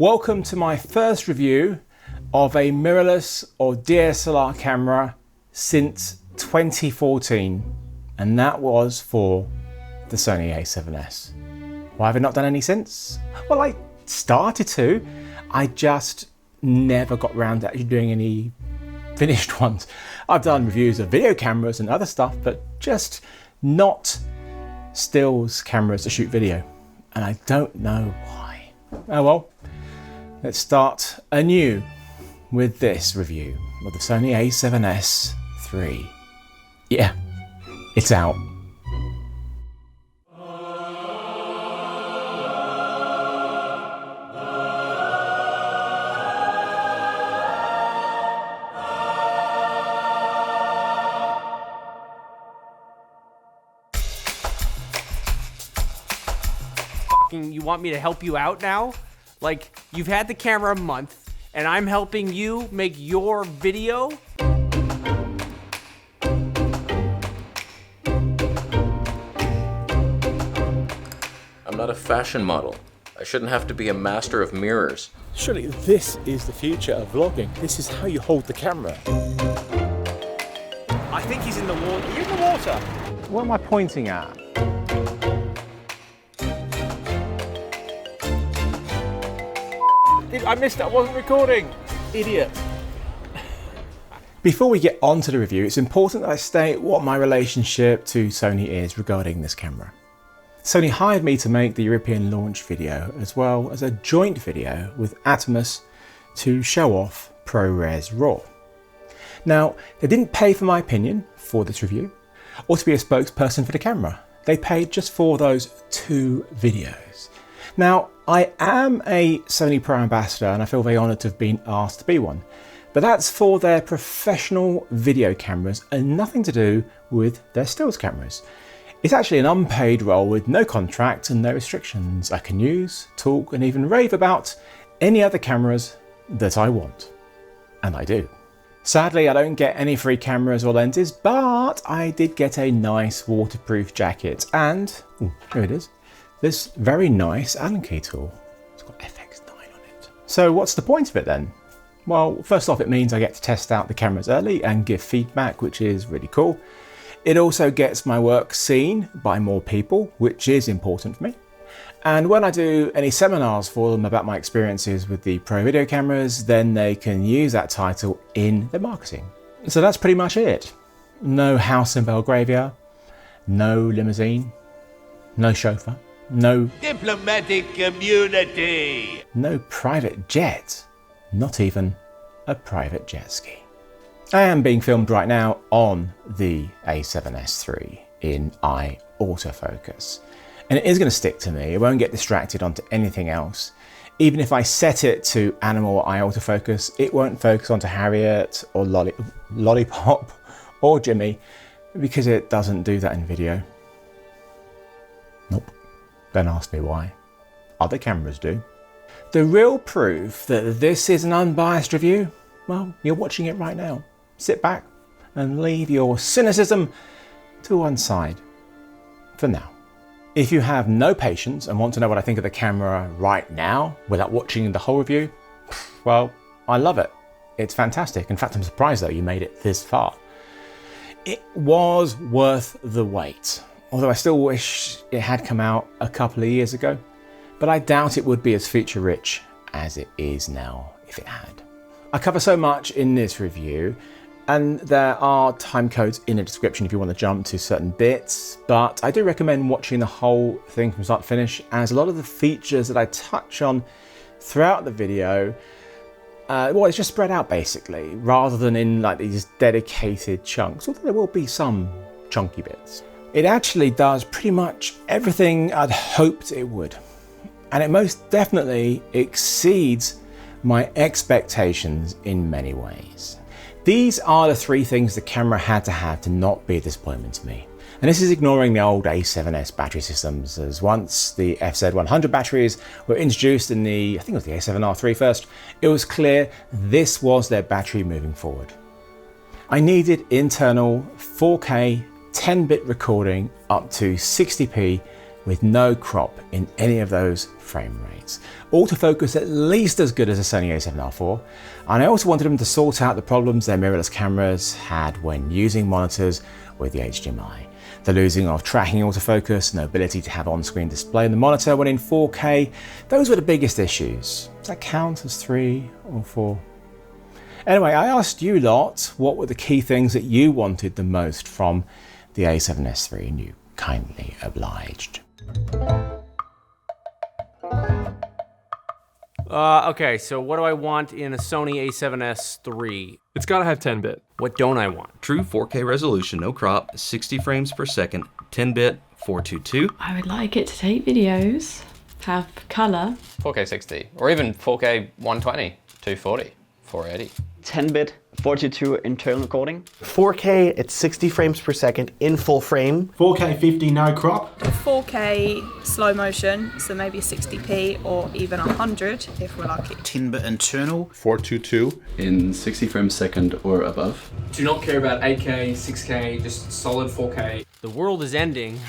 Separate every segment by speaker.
Speaker 1: Welcome to my first review of a mirrorless or DSLR camera since 2014, and that was for the Sony A7S. Why have I not done any since? Well, I started to, I just never got around to actually doing any finished ones. I've done reviews of video cameras and other stuff, but just not stills cameras to shoot video, and I don't know why. Oh well. Let's start anew with this review of the Sony A7S III. Yeah, it's out.
Speaker 2: You want me to help you out now? Like, you've had the camera a month, and I'm helping you make your video?
Speaker 3: I'm not a fashion model. I shouldn't have to be a master of mirrors.
Speaker 1: Surely this is the future of vlogging. This is how you hold the camera.
Speaker 2: I think he's in the water. Are you in the water?
Speaker 1: What am I pointing at? I missed it, I wasn't recording. Idiot. Before we get on to the review, it's important that I state what my relationship to Sony is regarding this camera. Sony hired me to make the European launch video, as well as a joint video with Atomos to show off ProRes RAW. Now, they didn't pay for my opinion for this review, or to be a spokesperson for the camera. They paid just for those 2 videos. Now, I am a Sony Pro ambassador and I feel very honoured to have been asked to be one, but that's for their professional video cameras and nothing to do with their stills cameras. It's actually an unpaid role with no contract and no restrictions. I can use, talk and even rave about any other cameras that I want. And I do. Sadly, I don't get any free cameras or lenses, but I did get a nice waterproof jacket and, here it is, this very nice Allen key tool. It's got FX9 on it. So what's the point of it then? Well, first off, it means I get to test out the cameras early and give feedback, which is really cool. It also gets my work seen by more people, which is important for me. And when I do any seminars for them about my experiences with the Pro video cameras, then they can use that title in their marketing. So that's pretty much it. No house in Belgravia, no limousine, no chauffeur. No
Speaker 4: diplomatic community.
Speaker 1: No private jet. Not even a private jet ski. I am being filmed right now on the A7S III in Autofocus. And it is going to stick to me. It won't get distracted onto anything else. Even if I set it to animal or autofocus, it won't focus onto Harriet or Lollipop or Jimmy because it doesn't do that in video. Nope. Don't ask me why. Other cameras do. The real proof that this is an unbiased review, well, you're watching it right now. Sit back and leave your cynicism to one side for now. If you have no patience and want to know what I think of the camera right now without watching the whole review, well, I love it. It's fantastic. In fact, I'm surprised that you made it this far. It was worth the wait. Although I still wish it had come out a couple of years ago, but I doubt it would be as feature rich as it is now if it had. I cover so much in this review, and there are time codes in the description if you want to jump to certain bits, but I do recommend watching the whole thing from start to finish, as a lot of the features that I touch on throughout the video, well, it's just spread out basically, rather than in like these dedicated chunks, although there will be some chunky bits. It actually does pretty much everything I'd hoped it would. And it most definitely exceeds my expectations in many ways. These are the 3 things the camera had to have to not be a disappointment to me. And this is ignoring the old A7S battery systems, as once the FZ100 batteries were introduced in the, I think it was the A7R3 first, it was clear this was their battery moving forward. I needed internal 4K 10-bit recording up to 60p with no crop in any of those frame rates. Autofocus at least as good as a Sony A7R4, and I also wanted them to sort out the problems their mirrorless cameras had when using monitors with the HDMI. The losing of tracking autofocus, no ability to have on-screen display on the monitor when in 4K, those were the biggest issues. Does that count as 3 or 4? Anyway, I asked you lot what were the key things that you wanted the most from the A7S III, and you kindly obliged.
Speaker 2: Okay, so what do I want in a Sony A7S III?
Speaker 5: It's gotta have 10-bit.
Speaker 2: What don't I want?
Speaker 6: True 4K resolution, no crop, 60 frames per second, 10-bit, 422.
Speaker 7: I would like it to take videos, have colour.
Speaker 8: 4K 60, or even 4K 120, 240, 480.
Speaker 9: 10-bit, 422 internal recording.
Speaker 10: 4K at 60 frames per second in full frame.
Speaker 11: 4K 50 no crop.
Speaker 12: 4K slow motion, so maybe 60p or even 100 if we're lucky.
Speaker 11: 10-bit internal.
Speaker 13: 422 in 60 frames per second or above.
Speaker 14: Do not care about 8K, 6K, just solid 4K.
Speaker 2: The world is ending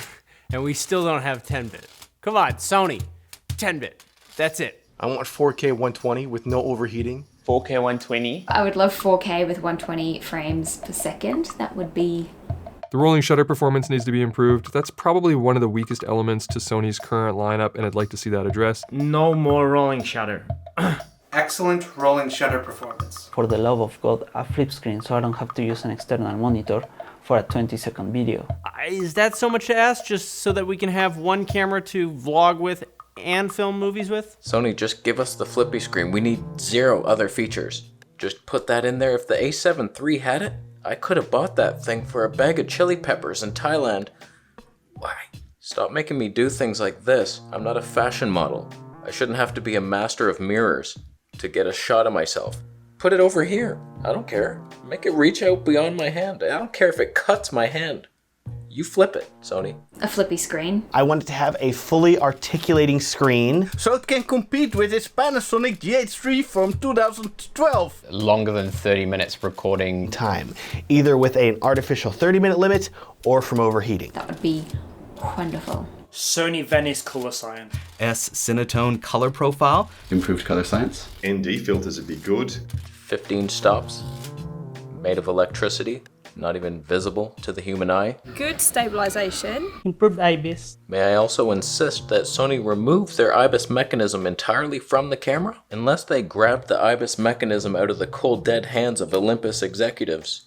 Speaker 2: and we still don't have 10-bit. Come on, Sony, 10-bit, that's it.
Speaker 10: I want 4K 120 with no overheating.
Speaker 9: 4K 120.
Speaker 15: I would love 4K with 120 frames per second. That would be...
Speaker 5: The rolling shutter performance needs to be improved. That's probably one of the weakest elements to Sony's current lineup, and I'd like to see that addressed.
Speaker 9: No more rolling shutter.
Speaker 11: Excellent rolling shutter performance.
Speaker 9: For the love of God, a flip screen so I don't have to use an external monitor for a 20-second video.
Speaker 2: Is that so much to ask, just so that we can have one camera to vlog with and film movies with?
Speaker 3: Sony, just give us the Flippy Screen. We need 0 other features. Just put that in there. If the A7 III had it, I could have bought that thing for a bag of chili peppers in Thailand. Why? Stop making me do things like this. I'm not a fashion model. I shouldn't have to be a master of mirrors to get a shot of myself. Put it over here. I don't care. Make it reach out beyond my hand. I don't care if it cuts my hand. You flip it, Sony.
Speaker 15: A flippy screen.
Speaker 10: I want it to have a fully articulating screen.
Speaker 11: So it can compete with its Panasonic GH3 from 2012.
Speaker 8: Longer than 30 minutes recording
Speaker 10: time, either with an artificial 30-minute limit or from overheating.
Speaker 15: That would be wonderful.
Speaker 16: Sony Venice Color Science.
Speaker 6: S Cinetone color profile.
Speaker 13: Improved color science.
Speaker 17: ND filters would be good.
Speaker 3: 15 stops. Made of electricity. Not even visible to the human eye.
Speaker 12: Good stabilisation.
Speaker 9: Improved IBIS.
Speaker 3: May I also insist that Sony remove their IBIS mechanism entirely from the camera? Unless they grabbed the IBIS mechanism out of the cold dead hands of Olympus executives.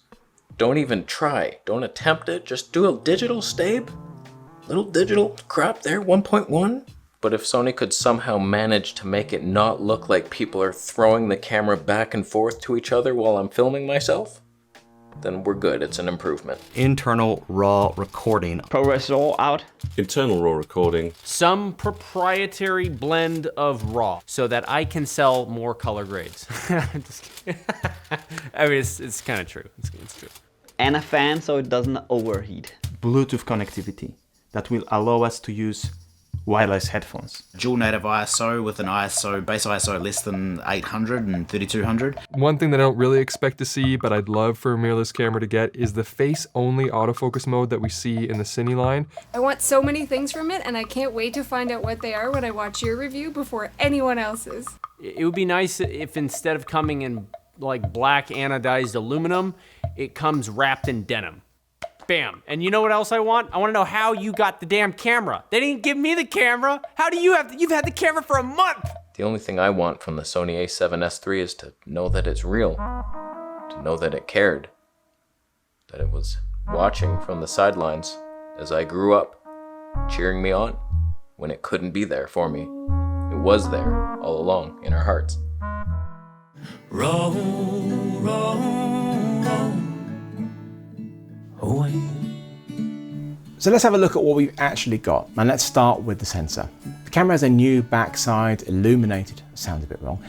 Speaker 3: Don't even try. Don't attempt it. Just do a digital stab. Little digital crop there, 1.1. But if Sony could somehow manage to make it not look like people are throwing the camera back and forth to each other while I'm filming myself, then we're good. It's an improvement.
Speaker 6: Internal RAW recording.
Speaker 9: ProRes RAW out.
Speaker 17: Internal RAW recording.
Speaker 2: Some proprietary blend of RAW so that I can sell more color grades. Just kidding. I mean, it's kind of true. It's true.
Speaker 9: And a fan so it doesn't overheat.
Speaker 11: Bluetooth connectivity that will allow us to use wireless headphones. Dual native ISO with an base ISO less than 800 and 3200.
Speaker 5: One thing that I don't really expect to see, but I'd love for a mirrorless camera to get, is the face-only autofocus mode that we see in the Cine line.
Speaker 18: I want so many things from it, and I can't wait to find out what they are when I watch your review before anyone else's.
Speaker 2: It would be nice if instead of coming in like black anodized aluminum, it comes wrapped in denim. Bam. And you know what else I want? I want to know how you got the damn camera. They didn't give me the camera. How do you have, you've had the camera for a month.
Speaker 3: The only thing I want from the Sony A7S III is to know that it's real. To know that it cared. That it was watching from the sidelines as I grew up, cheering me on when it couldn't be there for me. It was there all along in our hearts.
Speaker 19: Roll, roll, roll. Away.
Speaker 1: So let's have a look at what we've actually got, and let's start with the sensor. The camera has a new backside illuminated, sounds a bit wrong,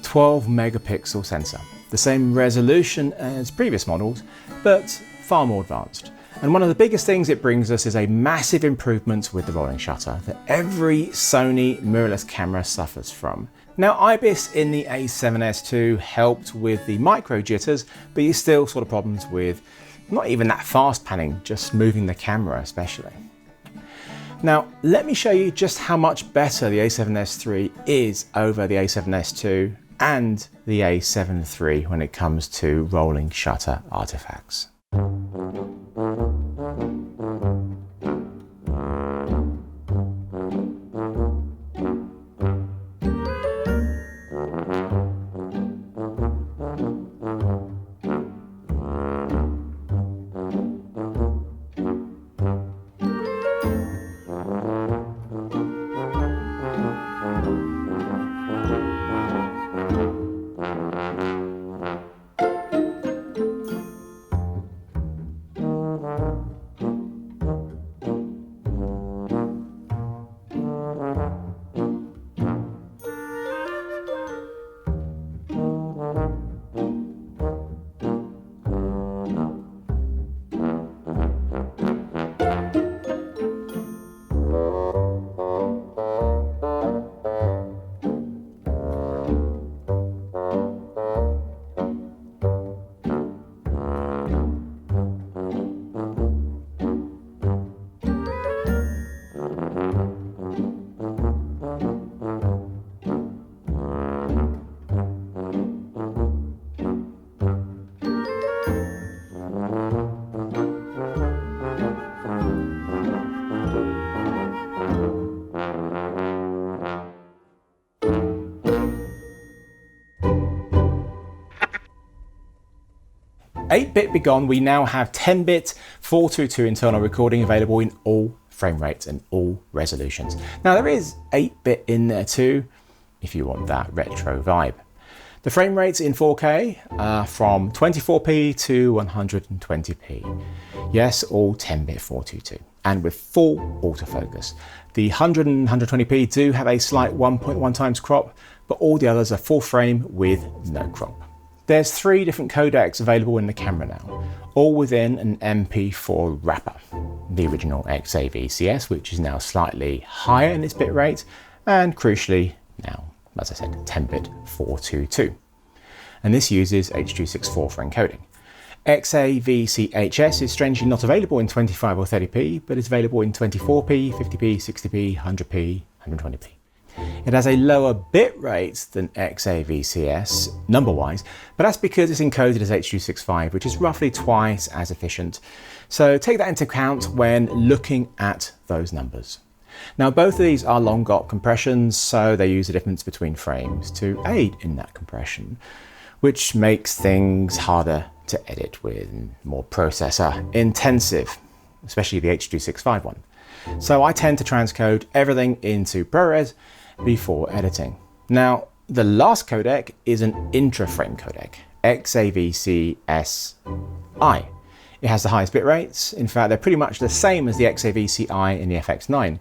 Speaker 1: 12 megapixel sensor. The same resolution as previous models, but far more advanced. And one of the biggest things it brings us is a massive improvement with the rolling shutter that every Sony mirrorless camera suffers from. Now, IBIS in the A7S II helped with the micro jitters, but you still saw the problems with not even that fast panning, just moving the camera especially. Now, let me show you just how much better the A7S III is over the A7S II and the A7 III when it comes to rolling shutter artifacts. 8-bit begone, we now have 10-bit 422 internal recording available in all frame rates and all resolutions. Now there is 8-bit in there too, if you want that retro vibe. The frame rates in 4K are from 24p to 120p. Yes, all 10-bit 422, and with full autofocus. The 100 and 120p do have a slight 1.1 times crop, but all the others are full frame with no crop. There's 3 different codecs available in the camera now, all within an MP4 wrapper. The original XAVCS, which is now slightly higher in its bitrate, and crucially now, as I said, 10-bit 422. And this uses H.264 for encoding. XAVCHS is strangely not available in 25 or 30p, but is available in 24p, 50p, 60p, 100p, 120p. It has a lower bit rate than XAVCS, number-wise, but that's because it's encoded as H.265, which is roughly twice as efficient. So take that into account when looking at those numbers. Now both of these are long GOP compressions, so they use the difference between frames to aid in that compression, which makes things harder to edit with and more processor intensive, especially the H.265 one. So I tend to transcode everything into ProRes before editing. Now, the last codec is an intra-frame codec, XAVCSI. It has the highest bit rates. In fact, they're pretty much the same as the XAVCI in the FX9.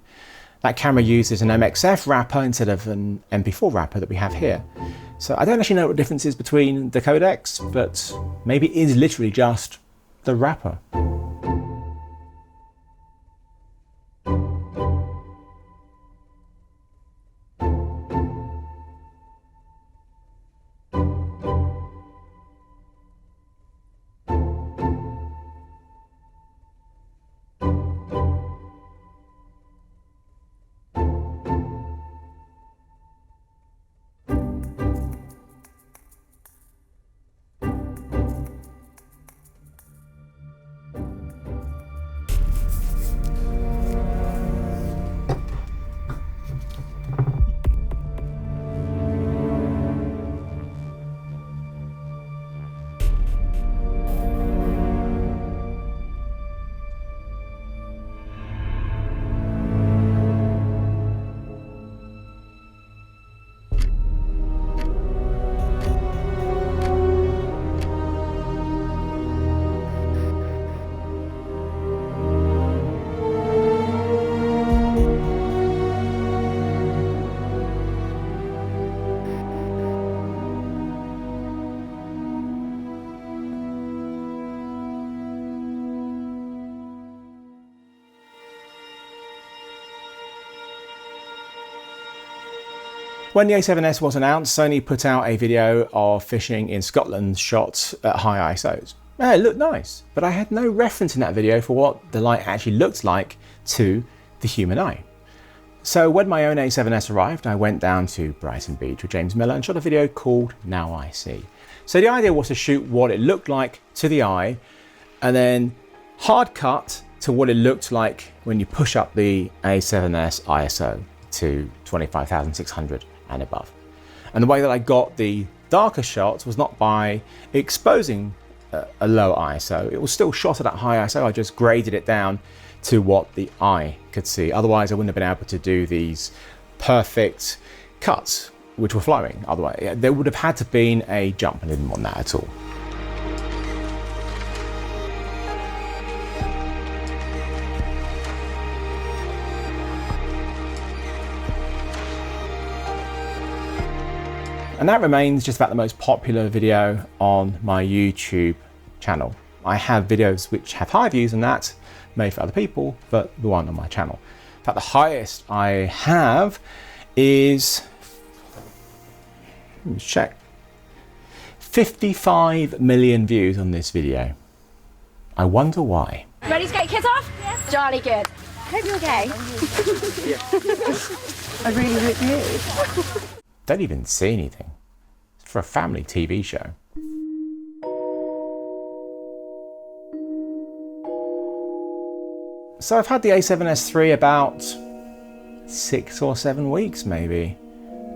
Speaker 1: That camera uses an MXF wrapper instead of an MP4 wrapper that we have here. So I don't actually know what the difference is between the codecs, but maybe it is literally just the wrapper. When the A7S was announced, Sony put out a video of fishing in Scotland shot at high ISOs. It looked nice, but I had no reference in that video for what the light actually looked like to the human eye. So when my own A7S arrived, I went down to Brighton Beach with James Miller and shot a video called Now I See. So the idea was to shoot what it looked like to the eye and then hard cut to what it looked like when you push up the A7S ISO to 25,600 and above. And the way that I got the darker shots was not by exposing a low ISO. It was still shot at that high ISO. I just graded it down to what the eye could see. Otherwise, I wouldn't have been able to do these perfect cuts, which were flowing. Otherwise, there would have had to been a jump, and I didn't want that at all. And that remains just about the most popular video on my YouTube channel. I have videos which have high views than that, made for other people, but the one on my channel. In fact, the highest I have is, let me check, 55 million views on this video. I wonder why.
Speaker 20: Ready to get kids off? Yes. Jolly good. Hope you're okay. I really hope you.
Speaker 1: Don't even see anything. It's for a family TV show. So I've had the A7S III about 6 or 7 weeks maybe.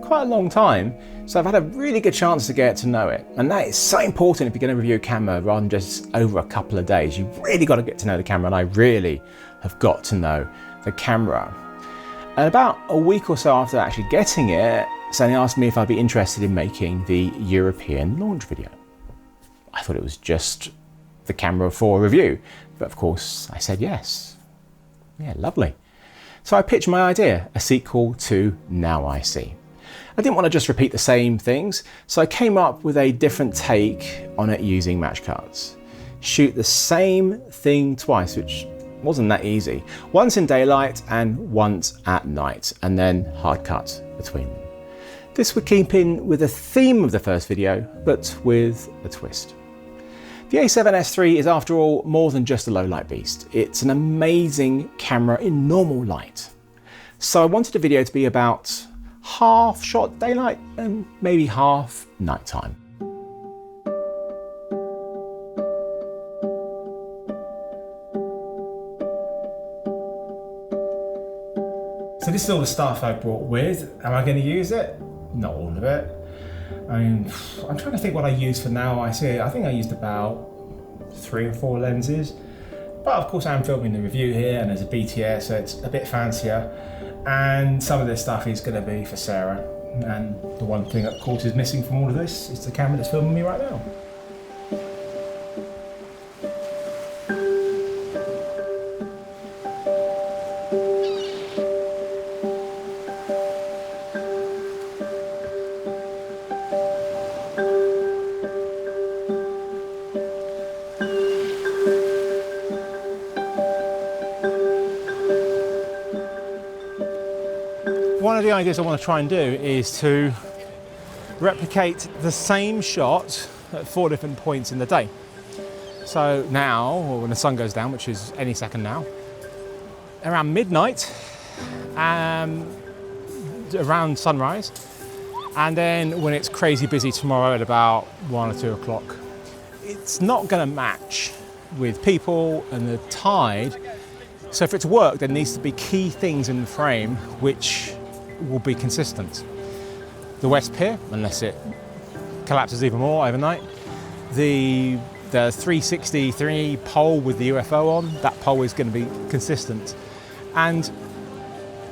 Speaker 1: Quite a long time. So I've had a really good chance to get to know it. And that is so important if you're going to review a camera rather than just over a couple of days. You've really got to get to know the camera, and I really have got to know the camera. And about a week or so after actually getting it, Sony asked me if I'd be interested in making the European launch video. I thought it was just the camera for a review, but of course I said yes. Yeah, lovely. So I pitched my idea, a sequel to Now I See. I didn't want to just repeat the same things, so I came up with a different take on it using match cuts. Shoot the same thing twice, which wasn't that easy. Once in daylight and once at night, and then hard cut between them. This would keep in with the theme of the first video, but with a twist. The A7S III is, after all, more than just a low light beast. It's an amazing camera in normal light. So I wanted the video to be about half shot daylight and maybe half nighttime. So this is all the stuff I brought with. Am I going to use it? Not all of it. I mean, I'm trying to think what I used for Now I See. I think I used about 3 or 4 lenses. But of course I'm filming the review here and there's a BTS, so it's a bit fancier. And some of this stuff is going to be for Sarah. And the one thing that of course is missing from all of this is the camera that's filming me right now. One of the ideas I want to try and do is to replicate the same shot at 4 different points in the day. So now, or when the sun goes down, which is any second now, around midnight, around sunrise, and then when it's crazy busy tomorrow at about 1 or 2 o'clock. It's not going to match with people and the tide. So for it to work, there needs to be key things in the frame which will be consistent. The West Pier, unless it collapses even more overnight. The 363 pole with the UFO on, that pole is going to be consistent. And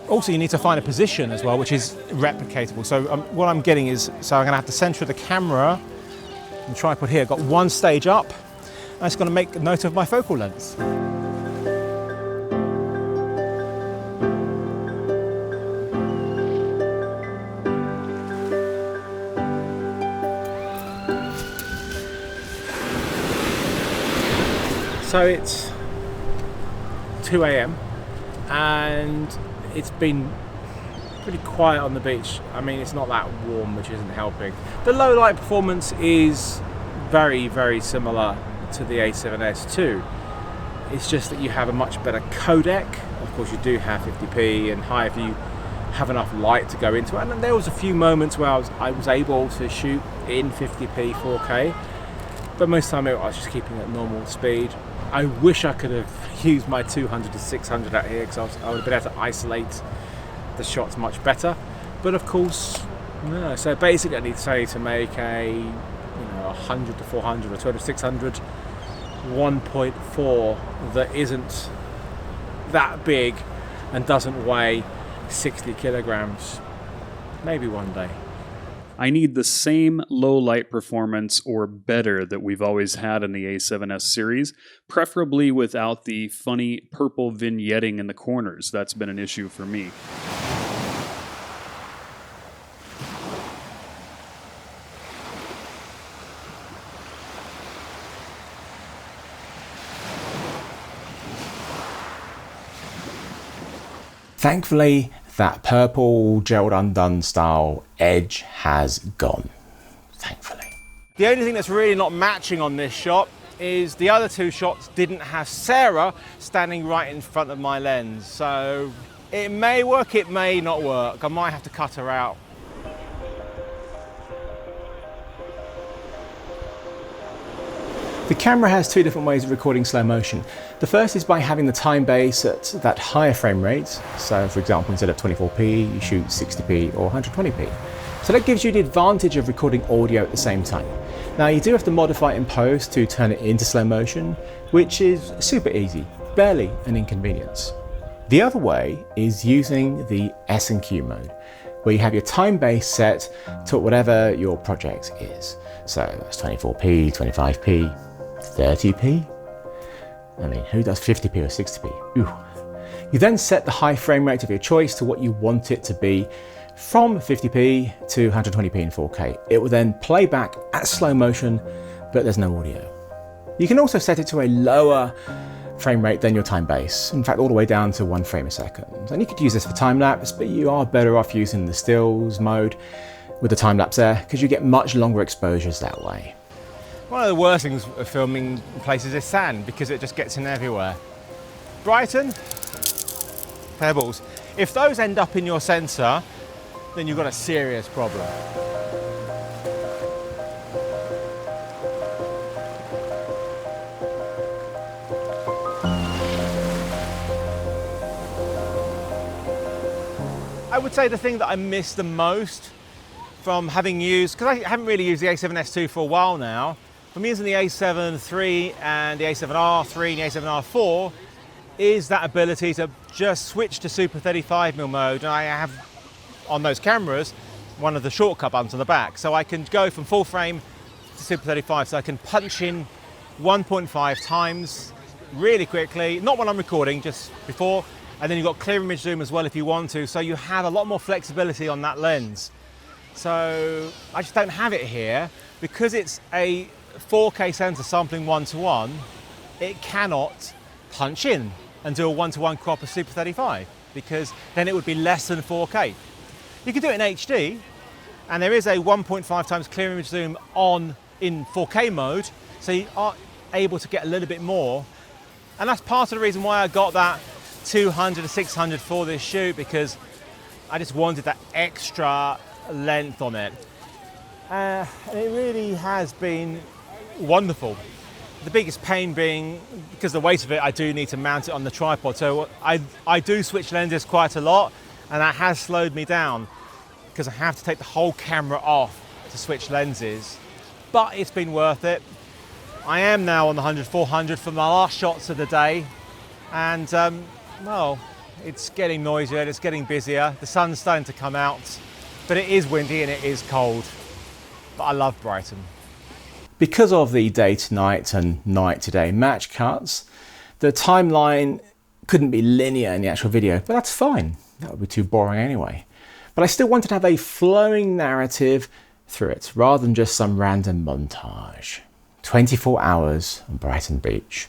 Speaker 1: also you need to find a position as well, which is replicatable. So what I'm getting is, so I'm going to have the center of the camera and tripod here. I've got one stage up, and it's going to make a note of my focal length. So it's 2 AM and it's been pretty quiet on the beach. I mean, it's not that warm, which isn't helping. The low light performance is very, very similar to the A7S II. It's just that you have a much better codec. Of course you do have 50p and high if you have enough light to go into it. And then there was a few moments where I was able to shoot in 50p 4K, but most of the time I was just keeping it at normal speed. I wish I could have used my 200 to 600 out here, because I would have been able to isolate the shots much better. But of course, no. So basically I need to say to make a 100 to 400 or 200 to 600 1.4 that isn't that big and doesn't weigh 60 kilograms. Maybe one day.
Speaker 21: I need the same low light performance or better that we've always had in the A7S series, preferably without the funny purple vignetting in the corners. That's been an issue for me.
Speaker 1: Thankfully, that purple gelled undone style edge has gone. Thankfully. The only thing that's really not matching on this shot is the other two shots didn't have Sarah standing right in front of my lens. So it may work, it may not work. I might have to cut her out. The camera has two different ways of recording slow motion. The first is by having the time base at that higher frame rate. So for example, instead of 24p, you shoot 60p or 120p. So that gives you the advantage of recording audio at the same time. Now you do have to modify it in post to turn it into slow motion, which is super easy, barely an inconvenience. The other way is using the S&Q mode, where you have your time base set to whatever your project is. So that's 24p, 25p, 30p? I mean, who does 50p or 60p? Ooh. You then set the high frame rate of your choice to what you want it to be from 50p to 120p in 4K. It will then play back at slow motion, but there's no audio. You can also set it to a lower frame rate than your time base, in fact all the way down to 1 frame a second. And you could use this for time lapse, but you are better off using the stills mode with the time lapse there, because you get much longer exposures that way. One of the worst things of filming places is sand, because it just gets in everywhere. Brighton, pebbles. If those end up in your sensor, then you've got a serious problem. I would say the thing that I miss the most from having used, because I haven't really used the A7S II for a while now, from using the A7 III and the A7R3 and the A7R4, is that ability to just switch to Super 35mm mode. And I have, on those cameras, one of the shortcut buttons on the back. So I can go from full frame to Super 35, so I can punch in 1.5 times really quickly, not when I'm recording, just before. And then you've got clear image zoom as well if you want to, so you have a lot more flexibility on that lens. So I just don't have it here. Because it's a 4K sensor sampling 1:1, it cannot punch in and do a 1:1 crop of Super 35, because then it would be less than 4K. You can do it in HD, and there is a 1.5 times clear image zoom on in 4K mode, so you are able to get a little bit more. And that's part of the reason why I got that 200 to 600 for this shoot, because I just wanted that extra length on it. And it really has been wonderful. The biggest pain being, because of the weight of it, I do need to mount it on the tripod. So I do switch lenses quite a lot, and that has slowed me down because I have to take the whole camera off to switch lenses. But it's been worth it. I am now on the 100-400 for my last shots of the day, and well, it's getting noisier, it's getting busier. The sun's starting to come out, but it is windy and it is cold. But I love Brighton. Because of the day to night and night to day match cuts, the timeline couldn't be linear in the actual video, but that's fine. That would be too boring anyway. But I still wanted to have a flowing narrative through it, rather than just some random montage. 24 hours on Brighton Beach.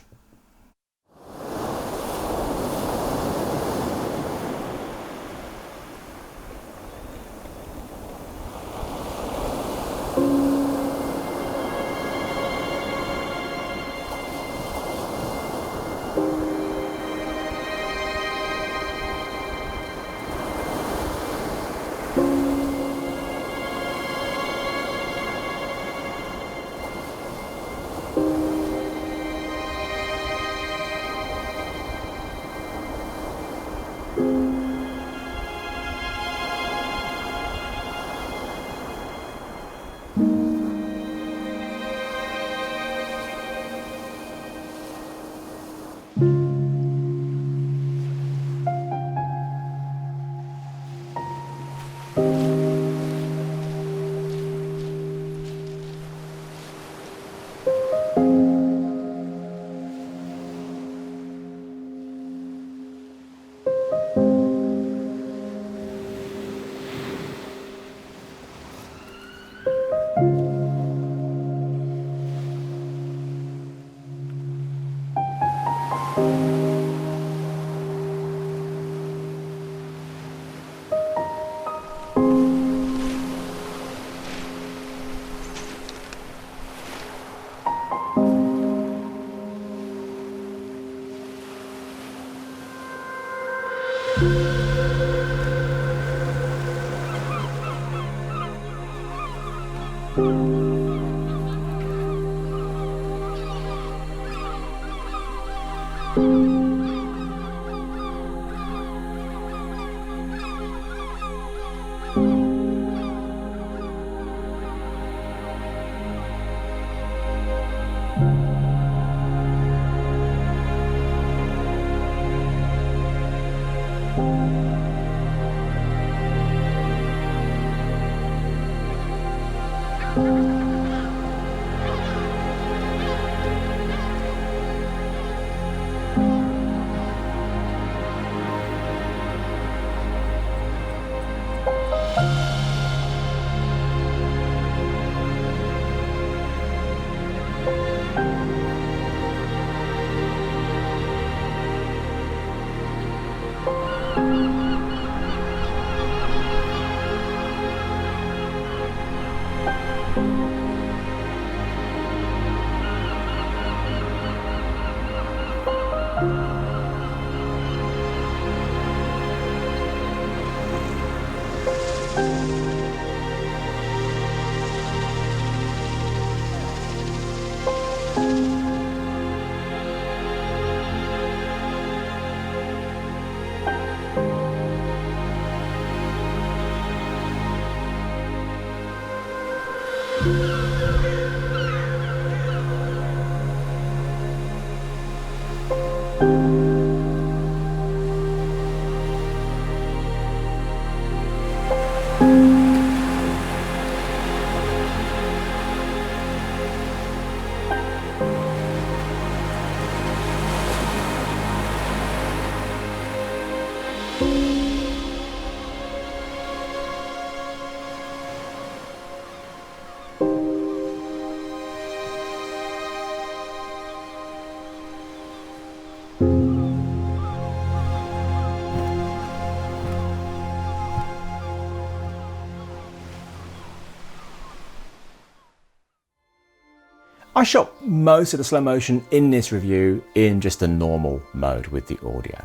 Speaker 1: I shot most of the slow motion in this review in just a normal mode with the audio,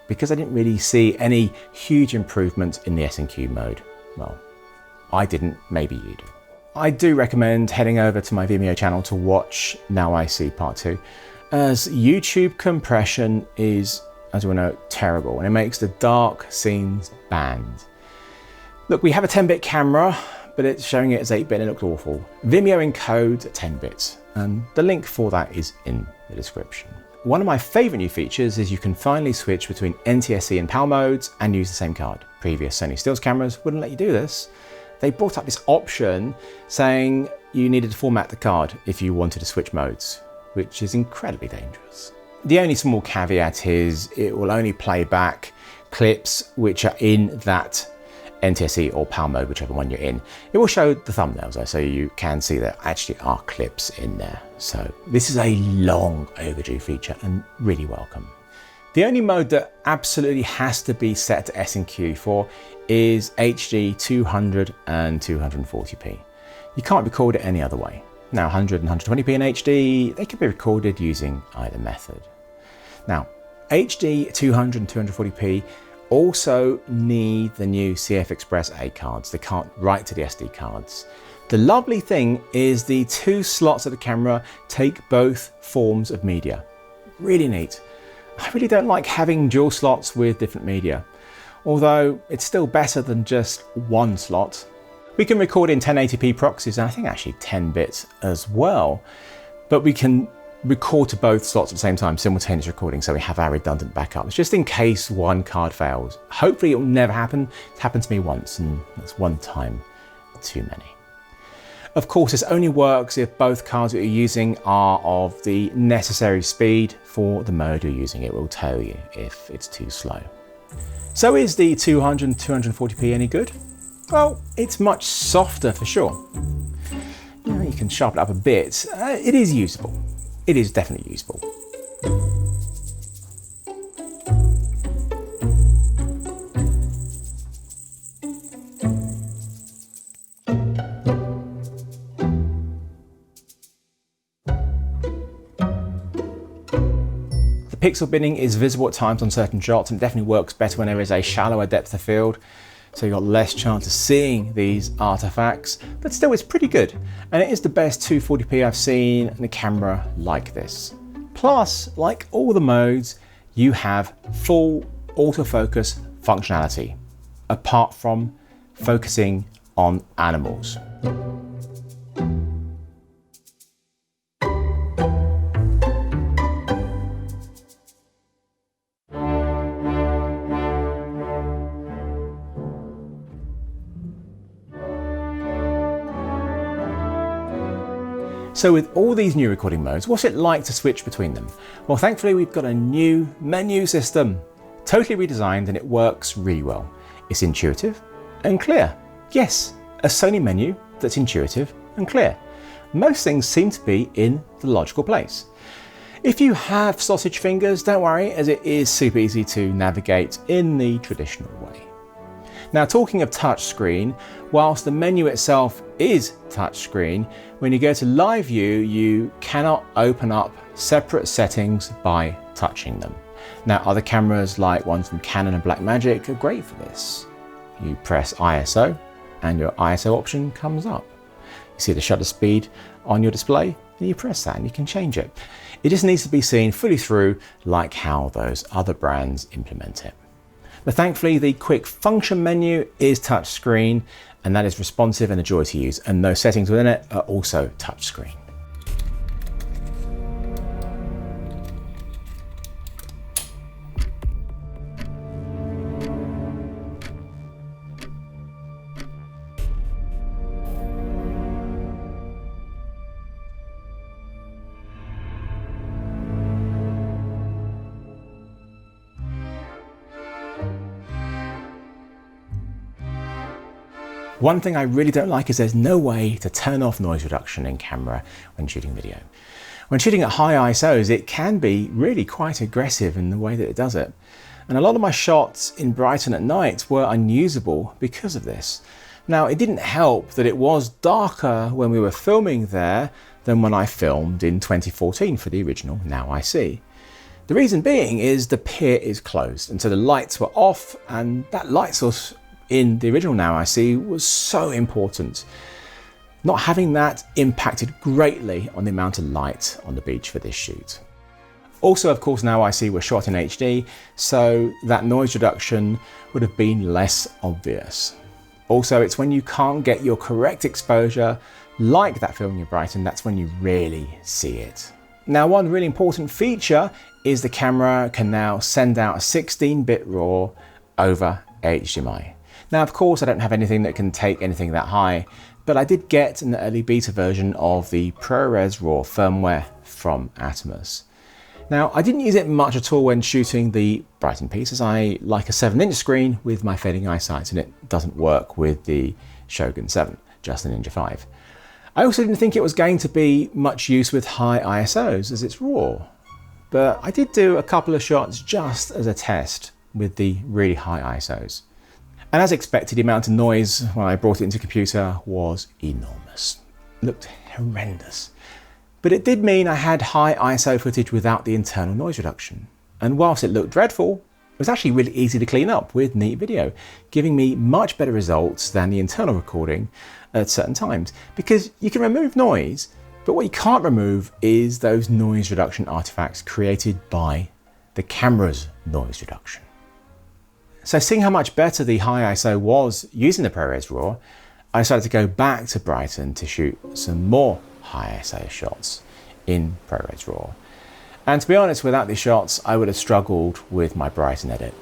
Speaker 1: because I didn't really see any huge improvements in the S&Q mode. Well, I didn't, maybe you do. I do recommend heading over to my Vimeo channel to watch Now I See Part 2, as YouTube compression is, as we know, terrible, and it makes the dark scenes banned. Look, we have a 10-bit camera, but it's showing it as 8-bit and it looked awful. Vimeo encodes at 10 bits, and the link for that is in the description. One of my favourite new features is you can finally switch between NTSC and PAL modes and use the same card. Previous Sony stills cameras wouldn't let you do this. They brought up this option saying you needed to format the card if you wanted to switch modes, which is incredibly dangerous. The only small caveat is it will only play back clips which are in that NTSC or PAL mode, whichever one you're in. It will show the thumbnails though, so you can see there actually are clips in there. So this is a long overdue feature and really welcome. The only mode that absolutely has to be set to S&Q for is HD 200 and 240p. You can't record it any other way. Now 100 and 120p in HD, they can be recorded using either method. Now HD 200 and 240p also need the new CF Express A cards. They can't write to the SD cards. The lovely thing is the two slots of the camera take both forms of media. Really neat. I really don't like having dual slots with different media, although it's still better than just one slot. We can record in 1080p proxies, and I think actually 10 bits as well, but we can record to both slots at the same time, simultaneous recording, so we have our redundant backups, just in case one card fails. Hopefully it will never happen. It's happened to me once, and that's one time too many. Of course, this only works if both cards that you're using are of the necessary speed for the mode you're using. It will tell you if it's too slow. So is the 200 and 240p any good? Well, it's much softer for sure. You can sharpen it up a bit. It is usable. It is definitely usable. The pixel binning is visible at times on certain shots, and it definitely works better when there is a shallower depth of field, so you've got less chance of seeing these artifacts, but still it's pretty good. And it is the best 240p I've seen in a camera like this. Plus, like all the modes, you have full autofocus functionality, apart from focusing on animals. So with all these new recording modes, what's it like to switch between them? Well, thankfully we've got a new menu system, totally redesigned, and it works really well. It's intuitive and clear. Yes, a Sony menu that's intuitive and clear. Most things seem to be in the logical place. If you have sausage fingers, don't worry, as it is super easy to navigate in the traditional way. Now, talking of touchscreen, whilst the menu itself is touchscreen, when you go to live view, you cannot open up separate settings by touching them. Now, other cameras like ones from Canon and Blackmagic are great for this. You press ISO and your ISO option comes up. You see the shutter speed on your display and you press that and you can change it. It just needs to be seen fully through like how those other brands implement it. But thankfully the quick function menu is touchscreen, and that is responsive and a joy to use, and those settings within it are also touchscreen. One thing I really don't like is there's no way to turn off noise reduction in camera when shooting video. When shooting at high ISOs, it can be really quite aggressive in the way that it does it. And a lot of my shots in Brighton at night were unusable because of this. Now, it didn't help that it was darker when we were filming there than when I filmed in 2014 for the original Now I See. The reason being is the pier is closed, and so the lights were off, and that light source in the original Now I See was so important. Not having that impacted greatly on the amount of light on the beach for this shoot. Also, of course, Now I See was shot in HD, so that noise reduction would have been less obvious. Also, it's when you can't get your correct exposure, like that filming in Brighton, that's when you really see it. Now, one really important feature is the camera can now send out a 16-bit RAW over HDMI. Now, of course, I don't have anything that can take anything that high, but I did get an early beta version of the ProRes RAW firmware from Atomos. Now, I didn't use it much at all when shooting the Brighton piece, as I like a 7-inch screen with my fading eyesight, and it doesn't work with the Shogun 7, just the Ninja 5. I also didn't think it was going to be much use with high ISOs, as it's RAW. But I did do a couple of shots just as a test with the really high ISOs. And as expected, the amount of noise when I brought it into computer was enormous. It looked horrendous. But it did mean I had high ISO footage without the internal noise reduction. And whilst it looked dreadful, it was actually really easy to clean up with neat video, giving me much better results than the internal recording at certain times. Because you can remove noise, but what you can't remove is those noise reduction artifacts created by the camera's noise reduction. So seeing how much better the high ISO was using the ProRes RAW, I decided to go back to Brighton to shoot some more high ISO shots in ProRes RAW. And to be honest, without these shots, I would have struggled with my Brighton edit.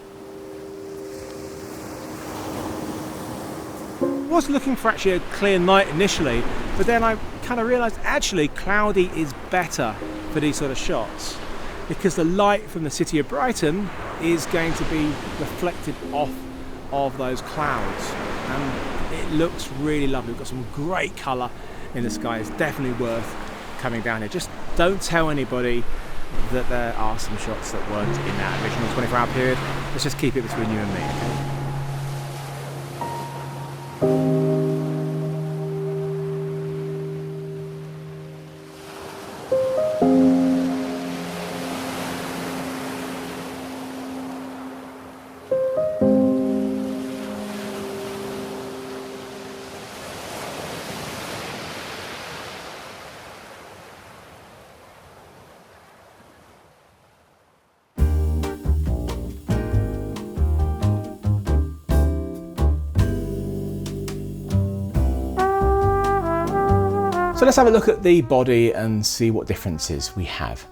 Speaker 1: I was looking for actually a clear night initially, but then I kind of realised actually cloudy is better for these sort of shots, because the light from the city of Brighton is going to be reflected off of those clouds, and it looks really lovely. We've got some great colour in the sky. It's definitely worth coming down here. Just don't tell anybody that there are some shots that weren't in that original 24-hour period. Let's just keep it between you and me, okay? So let's have a look at the body and see what differences we have.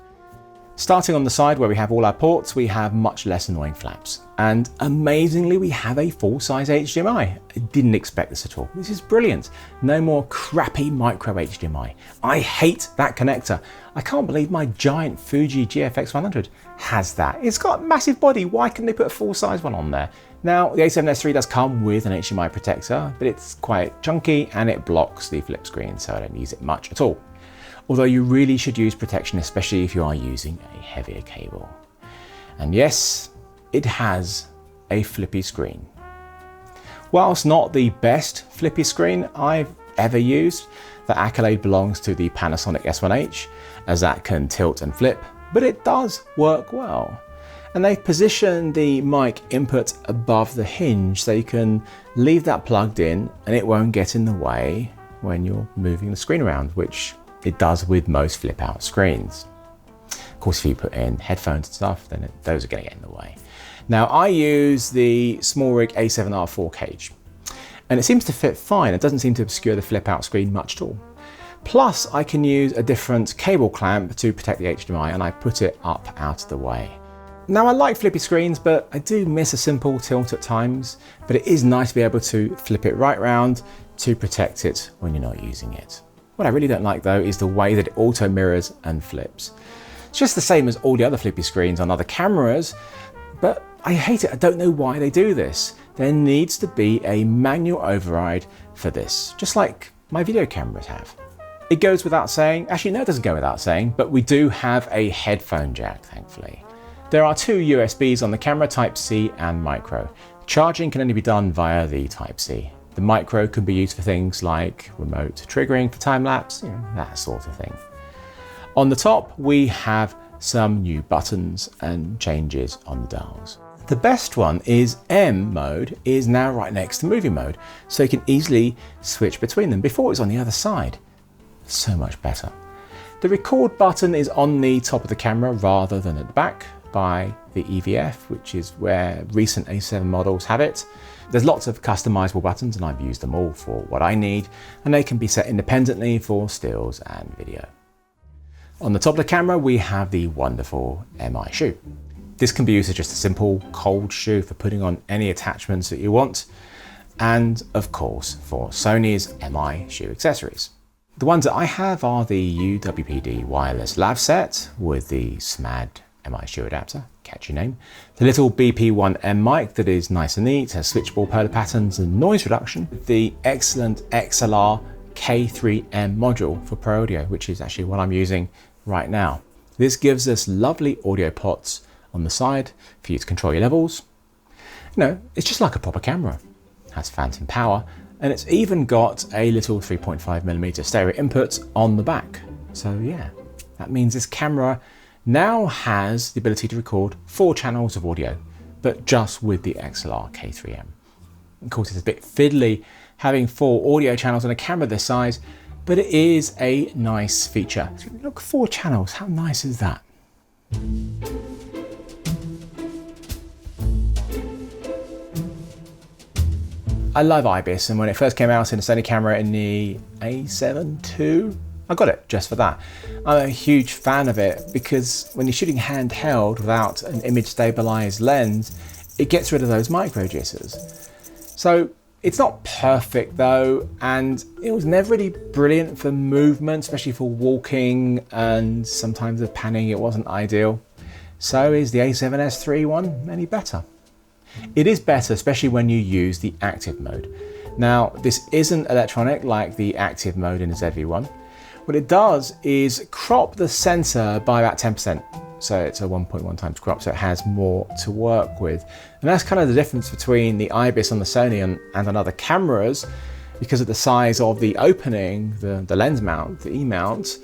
Speaker 1: Starting on the side where we have all our ports, we have much less annoying flaps. And amazingly, we have a full-size HDMI. I didn't expect this at all. This is brilliant. No more crappy micro HDMI. I hate that connector. I can't believe my giant Fuji GFX100 has that. It's got a massive body. Why couldn't they put a full-size one on there? Now, the A7S III does come with an HDMI protector, but it's quite chunky and it blocks the flip screen, so I don't use it much at all. Although you really should use protection, especially if you are using a heavier cable. And yes, it has a flippy screen. Whilst not the best flippy screen I've ever used, the accolade belongs to the Panasonic S1H, as that can tilt and flip, but it does work well. And they've positioned the mic input above the hinge so you can leave that plugged in and it won't get in the way when you're moving the screen around, which it does with most flip out screens. Of course, if you put in headphones and stuff, then those are going to get in the way. Now, I use the SmallRig A7R 4 cage, and it seems to fit fine. It doesn't seem to obscure the flip out screen much at all. Plus, I can use a different cable clamp to protect the HDMI, and I put it up out of the way. Now, I like flippy screens, but I do miss a simple tilt at times, but it is nice to be able to flip it right round to protect it when you're not using it. What I really don't like though is the way that it auto mirrors and flips. It's just the same as all the other flippy screens on other cameras, but I hate it. I don't know why they do this. There needs to be a manual override for this, just like my video cameras have. It goes without saying, actually no, it doesn't go without saying, but we do have a headphone jack, thankfully. There are two USBs on the camera, Type-C and micro. Charging can only be done via the Type-C. The micro can be used for things like remote triggering for time-lapse, that sort of thing. On the top, we have some new buttons and changes on the dials. The best one is M mode is now right next to movie mode, so you can easily switch between them. Before it was on the other side. So much better. The record button is on the top of the camera rather than at the back by the EVF, which is where recent A7 models have it. There's lots of customizable buttons and I've used them all for what I need, and they can be set independently for stills and video. On the top of the camera, we have the wonderful MI shoe. This can be used as just a simple cold shoe for putting on any attachments that you want, and of course for Sony's MI shoe accessories. The ones that I have are the UWPD wireless lav set with the SMAD MI shoe adapter, catchy name. The little BP1M mic that is nice and neat, has switchable polar patterns and noise reduction. The excellent XLR K3M module for Pro Audio, which is actually what I'm using right now. This gives us lovely audio pots on the side for you to control your levels. It's just like a proper camera. It has phantom power, and it's even got a little 3.5mm stereo input on the back. So yeah, that means this camera now has the ability to record 4 channels of audio, but just with the XLR K3M. Of course, it's a bit fiddly having 4 audio channels on a camera this size, but it is a nice feature. Look, 4 channels, how nice is that? I love IBIS, and when it first came out in a Sony camera in the A7 II, I got it just for that. I'm a huge fan of it because when you're shooting handheld without an image stabilized lens, it gets rid of those micro jitters. So it's not perfect though, and it was never really brilliant for movement, especially for walking, and sometimes the panning, it wasn't ideal. So is the A7S III one any better? It is better, especially when you use the active mode. Now, this isn't electronic like the active mode in the ZV-1. What it does is crop the sensor by about 10%. So it's a 1.1 times crop, so it has more to work with. And that's kind of the difference between the IBIS on the Sony and on other cameras, because of the size of the opening, the lens mount, the E-mount,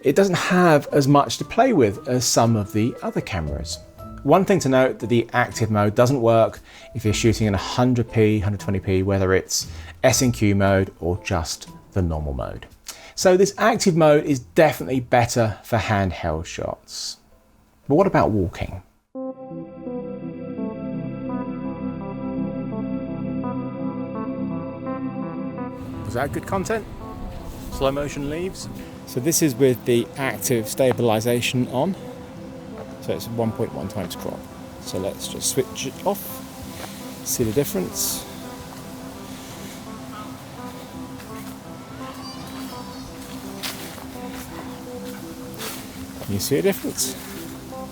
Speaker 1: it doesn't have as much to play with as some of the other cameras. One thing to note, that the active mode doesn't work if you're shooting in 100p, 120p, whether it's S&Q mode or just the normal mode. So this active mode is definitely better for handheld shots. But what about walking? Was that good content? slow motion leaves. So this is with the active stabilisation on. So it's 1.1 times crop. So let's just switch it off. See the difference. You see a difference?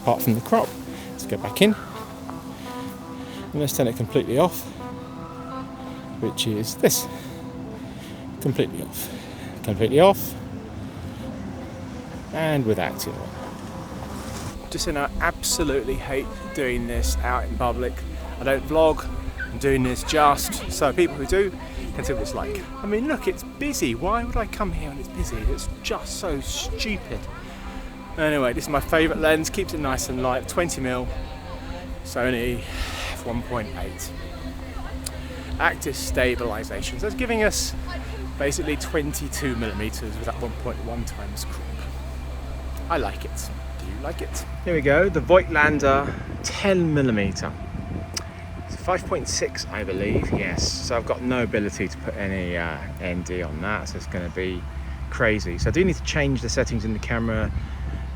Speaker 1: Apart from the crop. Let's go back in. And let's turn it completely off. Which is this. Completely off. Completely off. And with active on. Just so you know, I absolutely hate doing this out in public. I don't vlog. I'm doing this just so people who do can see what it's like. I mean, look, it's busy. Why would I come here when it's busy? It's just so stupid. Anyway, this is my favourite lens, keeps it nice and light, 20mm, Sony f1.8. Active stabilisation, so it's giving us basically 22mm with that 1.1 times crop. I like it. Do you like it? Here we go, the Voigtlander 10mm. It's 5.6 I believe, yes. So I've got no ability to put any ND on that, so it's going to be crazy. So I do need to change the settings in the camera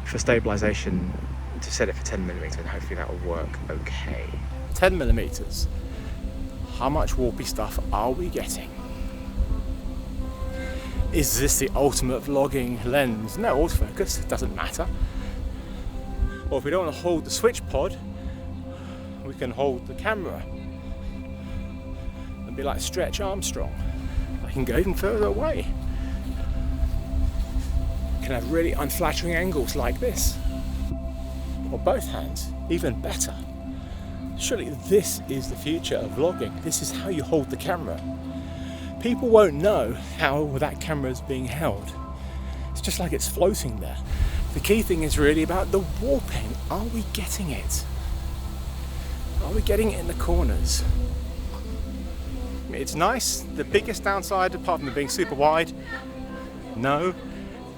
Speaker 1: for stabilisation to set it for 10mm, and hopefully that will work okay. 10mm. How much warpy stuff are we getting? Is this the ultimate vlogging lens? No, autofocus, it doesn't matter. Or if we don't want to hold the switch pod, we can hold the camera and be like Stretch Armstrong. I can go even further away. Can have really unflattering angles like this, or both hands, even better. Surely this is the future of vlogging. This is how you hold the camera. People won't know how that camera is being held. It's just like it's floating there. The key thing is really about the warping. Are we getting it? Are we getting it in the corners? I mean, it's nice. The biggest downside, apart from it being super wide, no.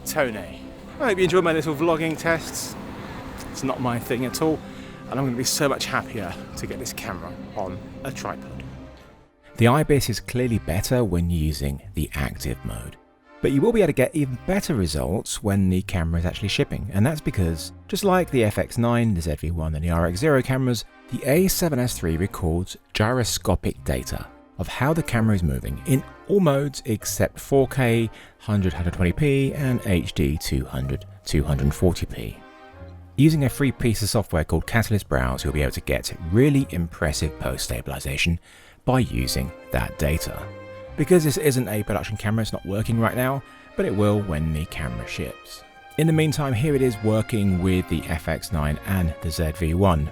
Speaker 1: Tone. I hope you enjoy my little vlogging tests. It's not my thing at all, and I'm going to be so much happier to get this camera on a tripod. The IBIS is clearly better when using the active mode, but you will be able to get even better results when the camera is actually shipping, and that's because, just like the FX9, the ZV-1 and the RX0 cameras, the A7S III records gyroscopic data of how the camera is moving in all modes except 4K, 100, 120p and HD 200, 240p. Using a free piece of software called Catalyst Browse, you'll be able to get really impressive post-stabilization by using that data. Because this isn't a production camera, it's not working right now, but it will when the camera ships. In the meantime, here it is working with the FX9 and the ZV-1.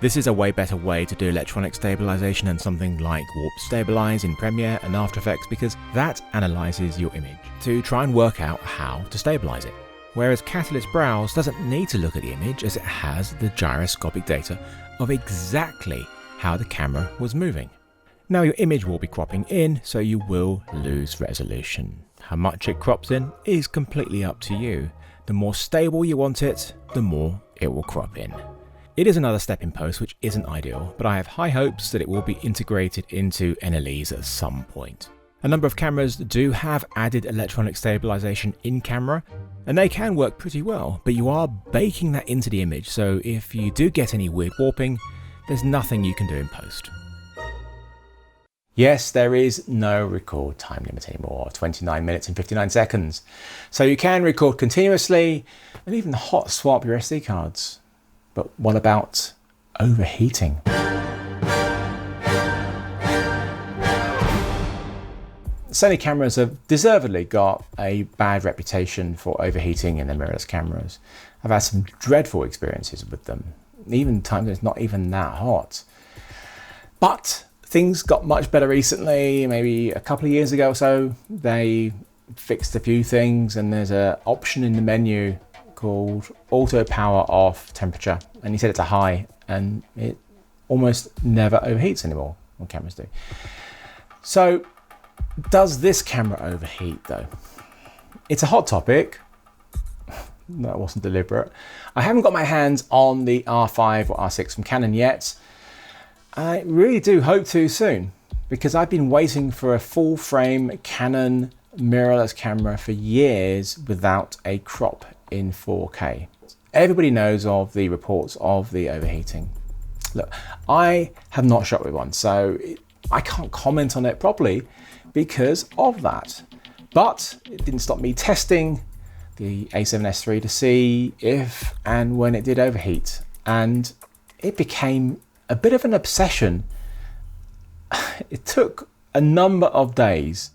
Speaker 1: This is a way better way to do electronic stabilization than something like Warp Stabilize in Premiere and After Effects, because that analyzes your image to try and work out how to stabilize it. Whereas Catalyst Browse doesn't need to look at the image, as it has the gyroscopic data of exactly how the camera was moving. Now your image will be cropping in, so you will lose resolution. How much it crops in is completely up to you. The more stable you want it, the more it will crop in. It is another step in post which isn't ideal, but I have high hopes that it will be integrated into NLEs at some point. A number of cameras do have added electronic stabilization in camera, and they can work pretty well, but you are baking that into the image, so if you do get any weird warping, there's nothing you can do in post. Yes, there is no record time limit anymore, 29 minutes and 59 seconds. So you can record continuously and even hot swap your SD cards. But what about overheating? Sony cameras have deservedly got a bad reputation for overheating in their mirrorless cameras. I've had some dreadful experiences with them, even times it's not even that hot. But things got much better recently, maybe a couple of years ago or so. They fixed a few things, and there's an option in the menu called auto power off temperature, and you set it to high and it almost never overheats anymore. What cameras do. So does this camera overheat though? It's a hot topic. That wasn't deliberate. I haven't got my hands on the R5 or R6 from Canon yet. I really do hope to soon, because I've been waiting for a full frame Canon mirrorless camera for years without a crop in 4K. Everybody knows of the reports of the overheating. Look, I have not shot with one, so I can't comment on it properly because of that. But it didn't stop me testing the A7S III to see if and when it did overheat. And it became a bit of an obsession. It took a number of days.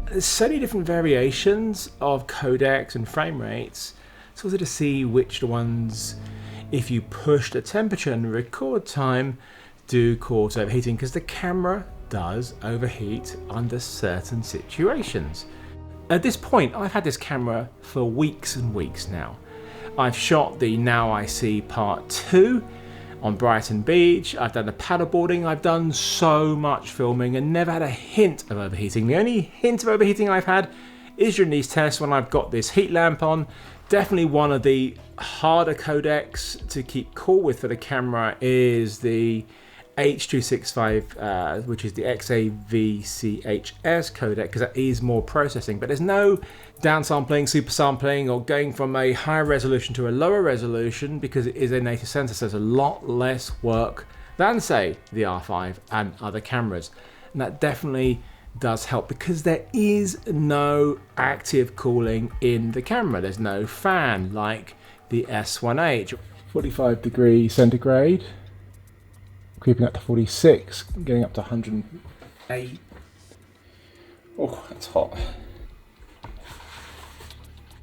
Speaker 1: There's so many different variations of codecs and frame rates, so to see which ones, if you push the temperature and record time, do cause overheating, because the camera does overheat under certain situations. At this point, I've had this camera for weeks and weeks now. I've shot the Now I See Part 2 on Brighton Beach, I've done the paddleboarding, I've done so much filming and never had a hint of overheating. The only hint of overheating I've had is during these tests when I've got this heat lamp on. Definitely one of the harder codecs to keep cool with for the camera is the H.265, which is the XAVCHS codec, because that is more processing, but there's no downsampling, super sampling, or going from a higher resolution to a lower resolution because it is a native sensor, so it's a lot less work than, say, the R5 and other cameras. And that definitely does help because there is no active cooling in the camera. There's no fan like the S1H. 45 degrees centigrade. Creeping up to 46, getting up to 108. Oh, that's hot.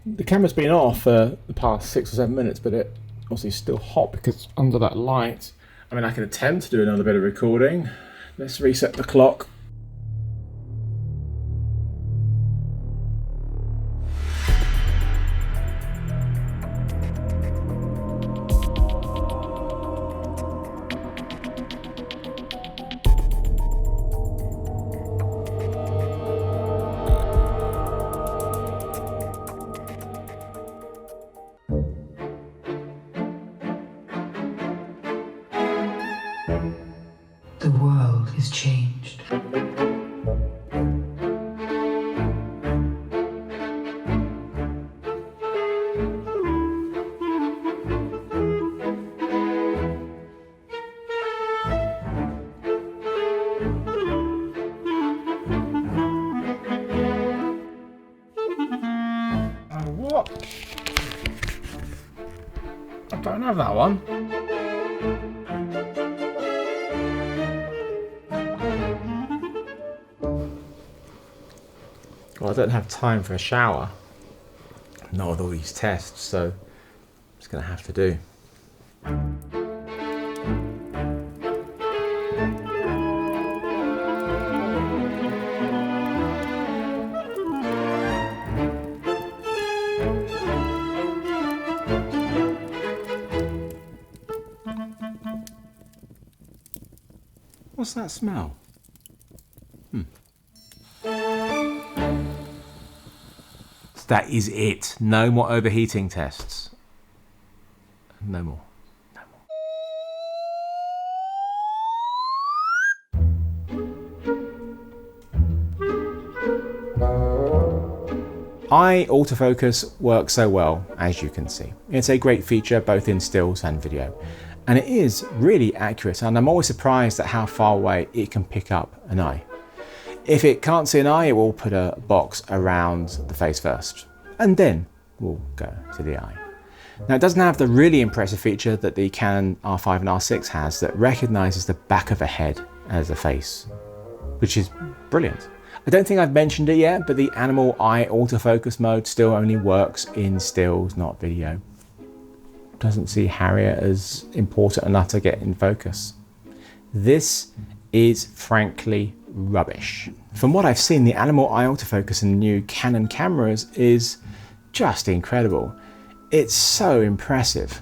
Speaker 1: The camera's been off for the past 6 or 7 minutes, but it obviously is still hot because it's under that light. I mean, I can attempt to do another bit of recording. Let's reset the clock.
Speaker 19: The world is changed.
Speaker 1: What? I don't have that one. Well, I don't have time for a shower. Not with all these tests, so it's going to have to do. What's that smell? That is it. No more overheating tests. No more. No more. Autofocus works so well, as you can see. It's a great feature both in stills and video. And it is really accurate, and I'm always surprised at how far away it can pick up an eye. If it can't see an eye, it will put a box around the face first, and then we'll go to the eye. Now, it doesn't have the really impressive feature that the Canon R5 and R6 has that recognizes the back of a head as a face, which is brilliant. I don't think I've mentioned it yet, but the animal eye autofocus mode still only works in stills, not video. Doesn't see Harrier as important enough to get in focus. This is frankly rubbish. From what I've seen, the animal eye autofocus in the new Canon cameras is just incredible. It's so impressive.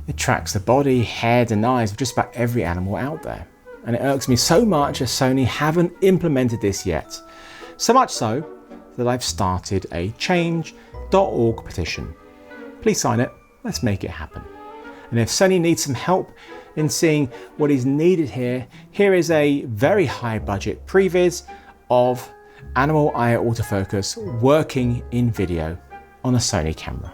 Speaker 1: It tracks the body, head and eyes of just about every animal out there. And it irks me so much as Sony haven't implemented this yet. So much so that I've started a change .org petition. Please sign it, let's make it happen. And if Sony needs some help in seeing what is needed here, here is a very high budget previs of animal eye autofocus working in video on a Sony camera.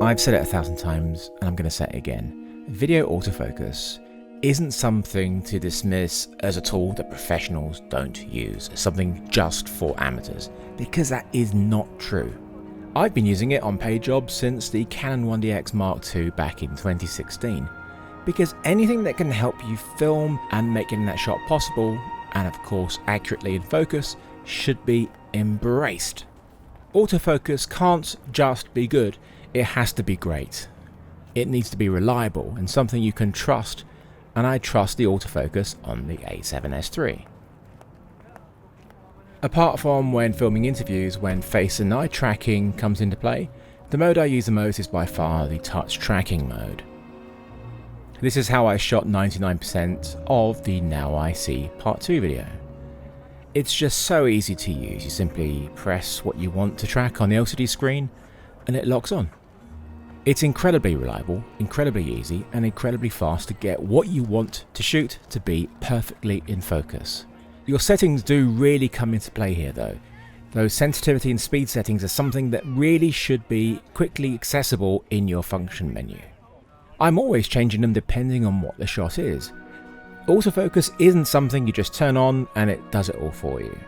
Speaker 1: I've said it 1,000 times and I'm going to say it again. Video autofocus isn't something to dismiss as a tool that professionals don't use, something just for amateurs, because that is not true. I've been using it on paid jobs since the Canon 1DX Mark II back in 2016, because anything that can help you film and make getting that shot possible, and of course accurately in focus, should be embraced. Autofocus can't just be good, it has to be great. It needs to be reliable and something you can trust, and I trust the autofocus on the A7S III. Apart from when filming interviews, when face and eye tracking comes into play, the mode I use the most is by far the touch tracking mode. This is how I shot 99% of the Now I See Part 2 video. It's just so easy to use. You simply press what you want to track on the LCD screen and it locks on. It's incredibly reliable, incredibly easy, and incredibly fast to get what you want to shoot to be perfectly in focus. Your settings do really come into play here though. Those sensitivity and speed settings are something that really should be quickly accessible in your function menu. I'm always changing them depending on what the shot is. Autofocus isn't something you just turn on and it does it all for you.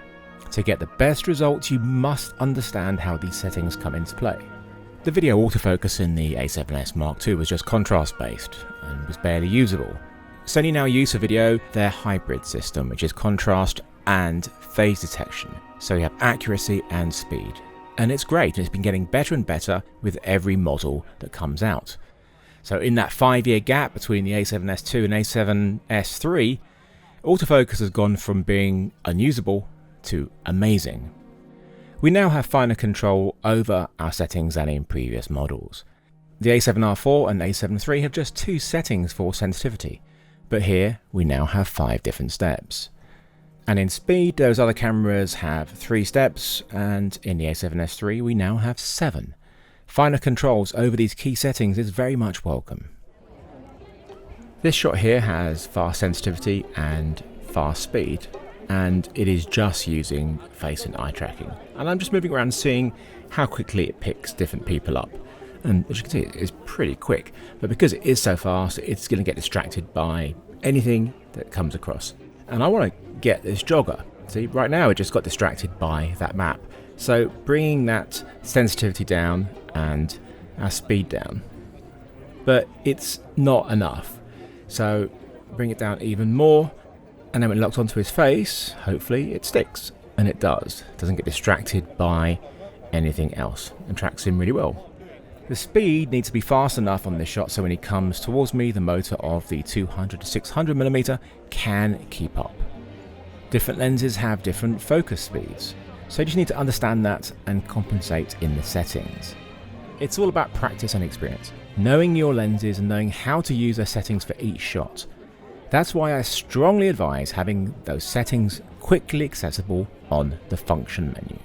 Speaker 1: To get the best results, you must understand how these settings come into play. The video autofocus in the A7S Mark II was just contrast based and was barely usable. Sony now use for video their hybrid system, which is contrast and phase detection, so you have accuracy and speed. And it's great, and it's been getting better and better with every model that comes out. So in that 5-year gap between the A7S II and A7S III, autofocus has gone from being unusable to amazing. We now have finer control over our settings than in previous models. The A7R4 and A7 III have just 2 settings for sensitivity, but here we now have 5 different steps. And in speed, those other cameras have 3 steps, and in the A7S III we now have 7. Finer controls over these key settings is very much welcome. This shot here has fast sensitivity and fast speed, and it is just using face and eye tracking. And I'm just moving around seeing how quickly it picks different people up. And as you can see, it's pretty quick, but because it is so fast, it's going to get distracted by anything that comes across. And I want to get this jogger. See, right now it just got distracted by that map. So bringing that sensitivity down and our speed down. But it's not enough. So bring it down even more, and then when it locks onto his face, hopefully it sticks. And it does. It doesn't get distracted by anything else and tracks him really well. The speed needs to be fast enough on this shot so when he comes towards me, the motor of the 200 to 600mm can keep up. Different lenses have different focus speeds, so you just need to understand that and compensate in the settings. It's all about practice and experience, knowing your lenses and knowing how to use their settings for each shot. That's why I strongly advise having those settings quickly accessible on the function menu.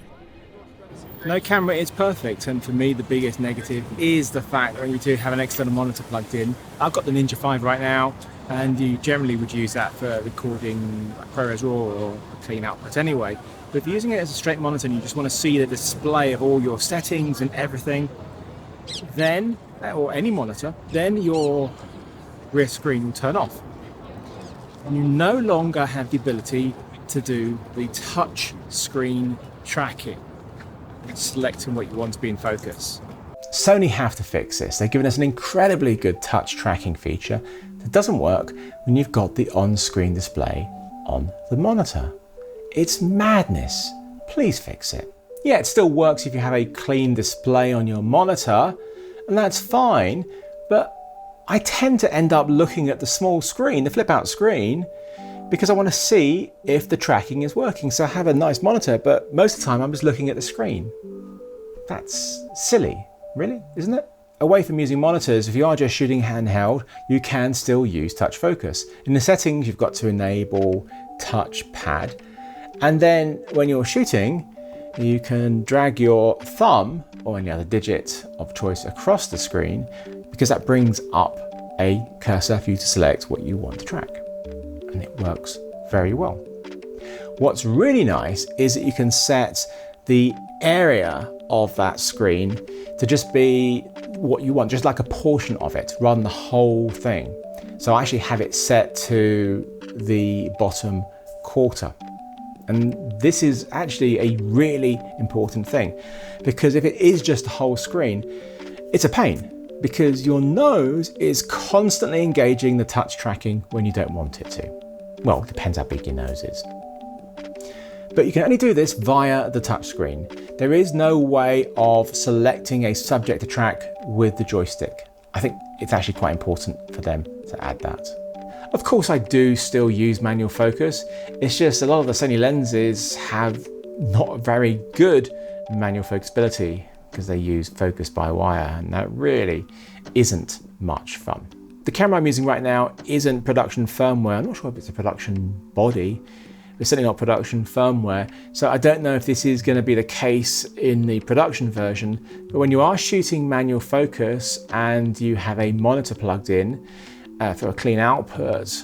Speaker 4: No camera is perfect, and for me the biggest negative is the fact that you do have an external monitor plugged in. I've got the Ninja 5 right now, and you generally would use that for recording ProRes RAW or a clean output anyway. But if you're using it as a straight monitor and you just want to see the display of all your settings and everything, then, or any monitor, then your rear screen will turn off. And you no longer have the ability to do the touch screen tracking, selecting what you want to be in focus.
Speaker 1: Sony have to fix this. They've given us an incredibly good touch tracking feature that doesn't work when you've got the on-screen display on the monitor. It's madness. Please fix it. Yeah, it still works if you have a clean display on your monitor, and that's fine, but I tend to end up looking at the small screen, the flip out screen, because I want to see if the tracking is working. So I have a nice monitor, but most of the time I'm just looking at the screen. That's silly, really, isn't it? Away from using monitors, if you are just shooting handheld, you can still use touch focus. In the settings, you've got to enable touchpad. And then when you're shooting, you can drag your thumb or any other digit of choice across the screen, because that brings up a cursor for you to select what you want to track. And it works very well. What's really nice is that you can set the area of that screen to just be what you want, just like a portion of it, rather than the whole thing. So I actually have it set to the bottom quarter. And this is actually a really important thing, because if it is just the whole screen, it's a pain, because your nose is constantly engaging the touch tracking when you don't want it to. Well, it depends how big your nose is. But you can only do this via the touchscreen. There is no way of selecting a subject to track with the joystick. I think it's actually quite important for them to add that. Of course, I do still use manual focus. It's just a lot of the Sony lenses have not very good manual focusability because they use focus by wire, and that really isn't much fun. The camera I'm using right now isn't production firmware. I'm not sure if it's a production body. It's certainly not production firmware, so I don't know if this is going to be the case in the production version. But when you are shooting manual focus and you have a monitor plugged in for a clean output,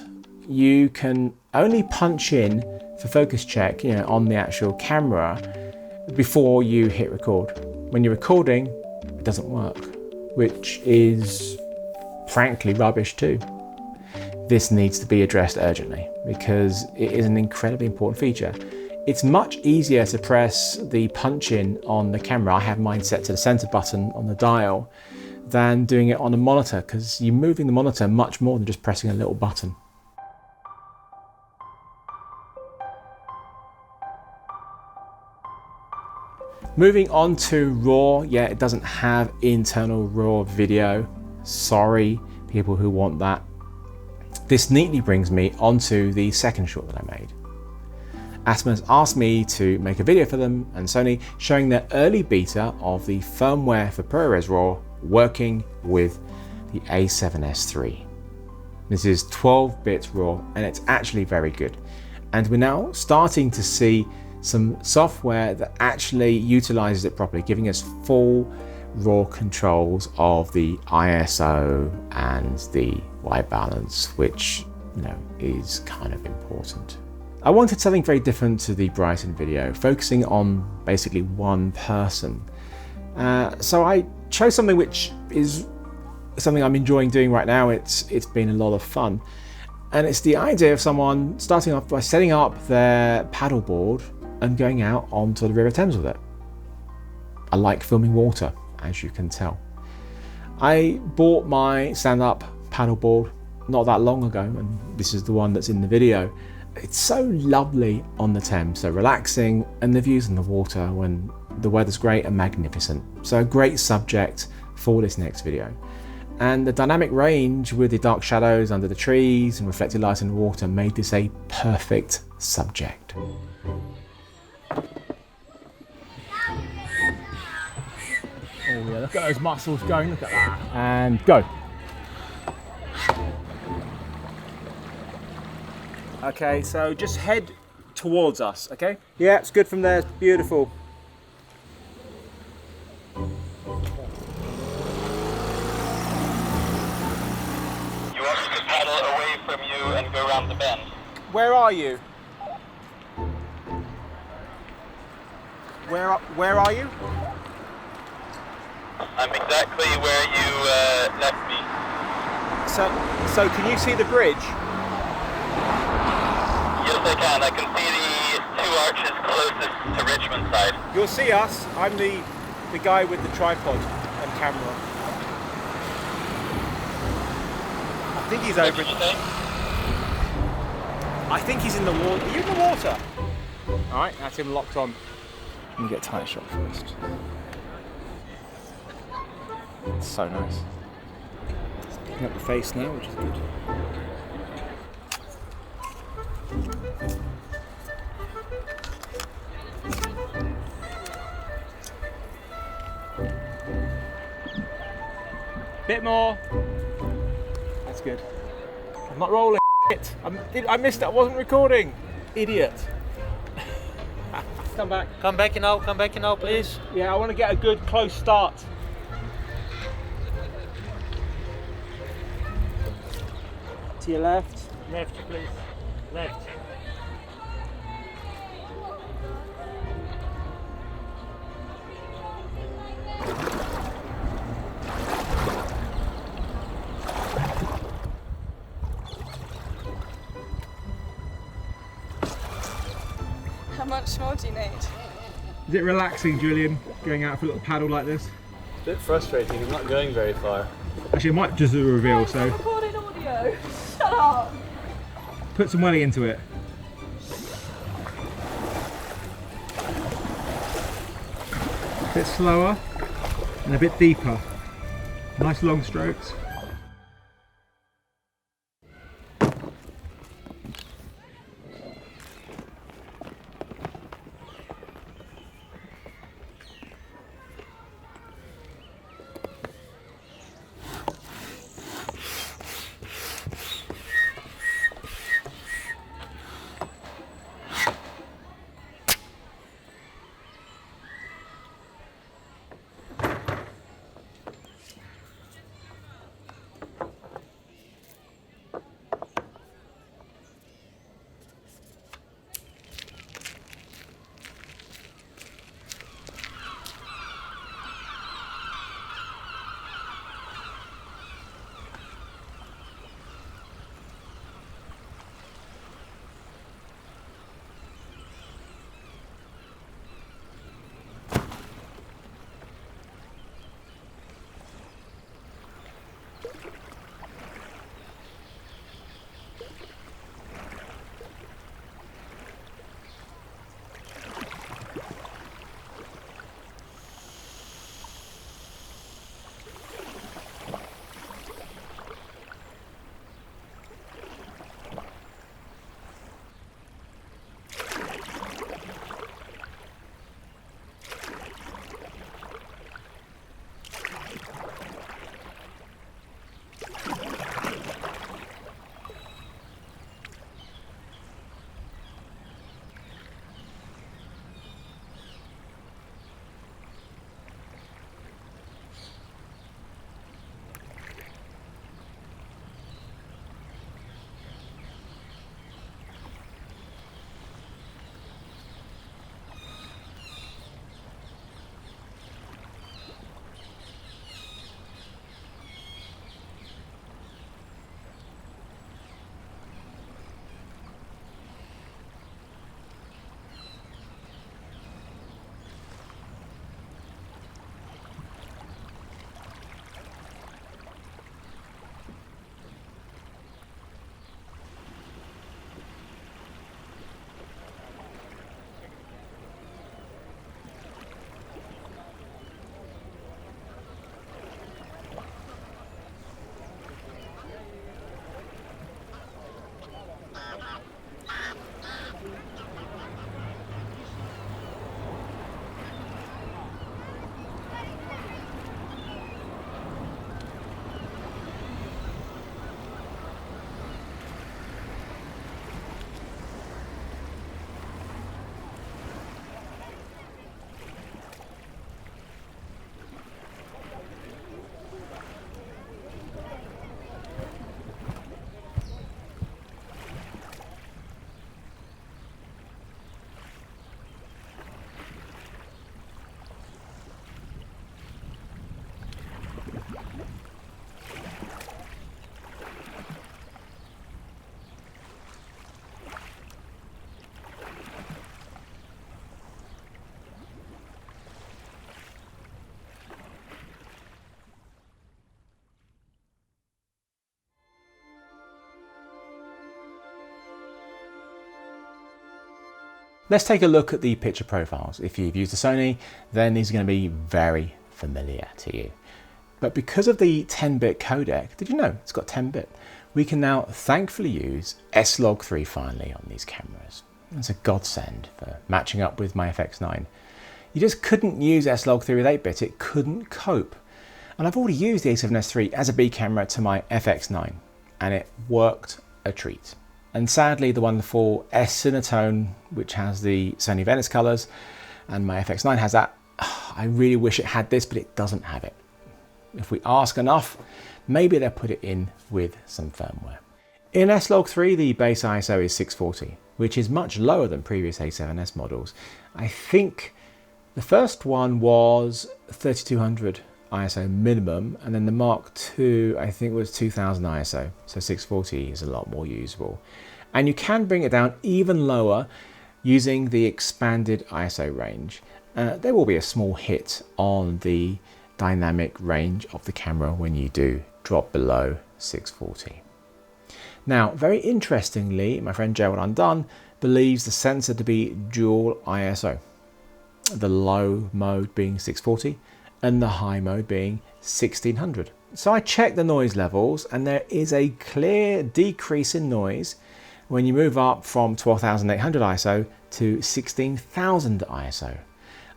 Speaker 1: you can only punch in for focus check, on the actual camera before you hit record. When you're recording, it doesn't work, which is frankly rubbish too. This needs to be addressed urgently because it is an incredibly important feature. It's much easier to press the punch in on the camera, I have mine set to the center button on the dial, than doing it on a monitor, because you're moving the monitor much more than just pressing a little button. Moving on to RAW, it doesn't have internal RAW video. Sorry, people who want that. This neatly brings me onto the second short that I made. Atomos asked me to make a video for them and Sony showing their early beta of the firmware for ProRes RAW working with the A7S III. This is 12-bit RAW and it's actually very good. And we're now starting to see some software that actually utilizes it properly, giving us full RAW controls of the ISO and the white balance, which is kind of important. I wanted something very different to the Brighton video, focusing on basically one person. So I chose something which is something I'm enjoying doing right now. It's been a lot of fun. And it's the idea of someone starting off by setting up their paddleboard and going out onto the River Thames with it. I like filming water, as you can tell. I bought my stand-up paddleboard not that long ago, and this is the one that's in the video. It's so lovely on the Thames, so relaxing, and the views in the water when the weather's great and magnificent. So a great subject for this next video. And the dynamic range with the dark shadows under the trees and reflected light in the water made this a perfect subject. Oh yeah, look at those muscles going, look at that. And go. Okay, so just head towards us, okay? Yeah, it's good from there, it's beautiful.
Speaker 7: You want me to paddle away from you and go around the bend?
Speaker 1: Where are you? Where are you?
Speaker 7: I'm exactly where you left me.
Speaker 1: So can you see the bridge?
Speaker 7: Yes, I can. I can see the two arches closest to Richmond side.
Speaker 1: You'll see us. I'm the guy with the tripod and camera. I think he's over. I think he's in the water. Are you in the water? All right, that's him locked on. Let me get a tight shot first. It's so nice.
Speaker 4: picking up the face now, which is good. Bit more. That's good. I'm not rolling. I missed it. I wasn't recording. Idiot. Come back.
Speaker 14: Come back now, please.
Speaker 4: Yeah, I want to get a good close start. To your left.
Speaker 14: Left, please. Left.
Speaker 18: How much more do you need?
Speaker 4: Is it relaxing, Julian, going out for a little paddle like this?
Speaker 14: A bit frustrating, I'm not going very far.
Speaker 4: Actually, it might just do a reveal, so
Speaker 18: Recording audio. Shut up.
Speaker 4: put some welly into it. A bit slower and a bit deeper. Nice long strokes.
Speaker 1: Let's take a look at the picture profiles. If you've used a Sony, then these are going to be very familiar to you. But because of the 10-bit codec, did you know it's got 10-bit? We can now thankfully use S-Log3 finally on these cameras. It's a godsend for matching up with my FX9. You just couldn't use S-Log3 with 8-bit, it couldn't cope. And I've already used the A7S III as a B camera to my FX9, and it worked a treat. And sadly, the wonderful S-Cinetone, which has the Sony Venice colours, and my FX9 has that. I really wish it had this, but it doesn't have it. If we ask enough, maybe they'll put it in with some firmware. In S-Log3, the base ISO is 640, which is much lower than previous A7S models. I think the first one was 3200 ISO minimum, and then the Mark II I think was 2000 ISO, so 640 is a lot more usable. And you can bring it down even lower using the expanded ISO range. There will be a small hit on the dynamic range of the camera when you do drop below 640. Now, very interestingly, my friend Gerald Undone believes the sensor to be dual ISO, the low mode being 640 and the high mode being 1600. So I checked the noise levels, and there is a clear decrease in noise when you move up from 12,800 ISO to 16,000 ISO.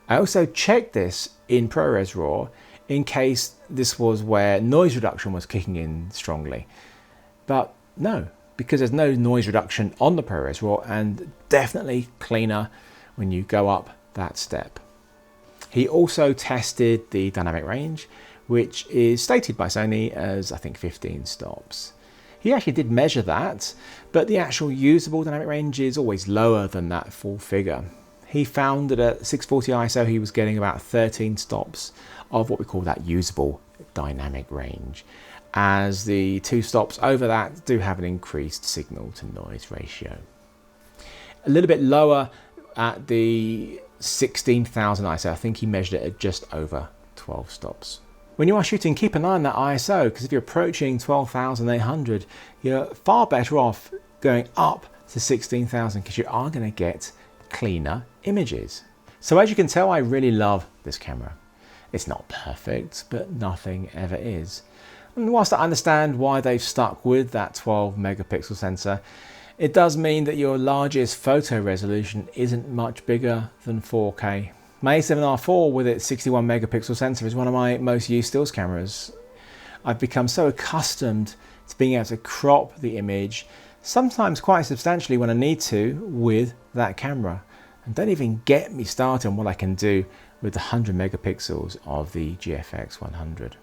Speaker 1: I also checked this in ProRes RAW in case this was where noise reduction was kicking in strongly. But no, because there's no noise reduction on the ProRes RAW, and definitely cleaner when you go up that step. He also tested the dynamic range, which is stated by Sony as I think 15 stops. He actually did measure that, but the actual usable dynamic range is always lower than that full figure. He found that at 640 ISO he was getting about 13 stops of what we call that usable dynamic range, as the 2 stops over that do have an increased signal to noise ratio. A little bit lower at the 16,000 ISO, I think he measured it at just over 12 stops. When you are shooting, keep an eye on that ISO, because if you're approaching 12,800, you're far better off going up to 16,000 because you are going to get cleaner images. So as you can tell, I really love this camera. It's not perfect, but nothing ever is. And whilst I understand why they've stuck with that 12 megapixel sensor, it does mean that your largest photo resolution isn't much bigger than 4K. My A7R4 with its 61 megapixel sensor is one of my most used stills cameras. I've become so accustomed to being able to crop the image, sometimes quite substantially when I need to, with that camera. And don't even get me started on what I can do with the 100 megapixels of the GFX 100.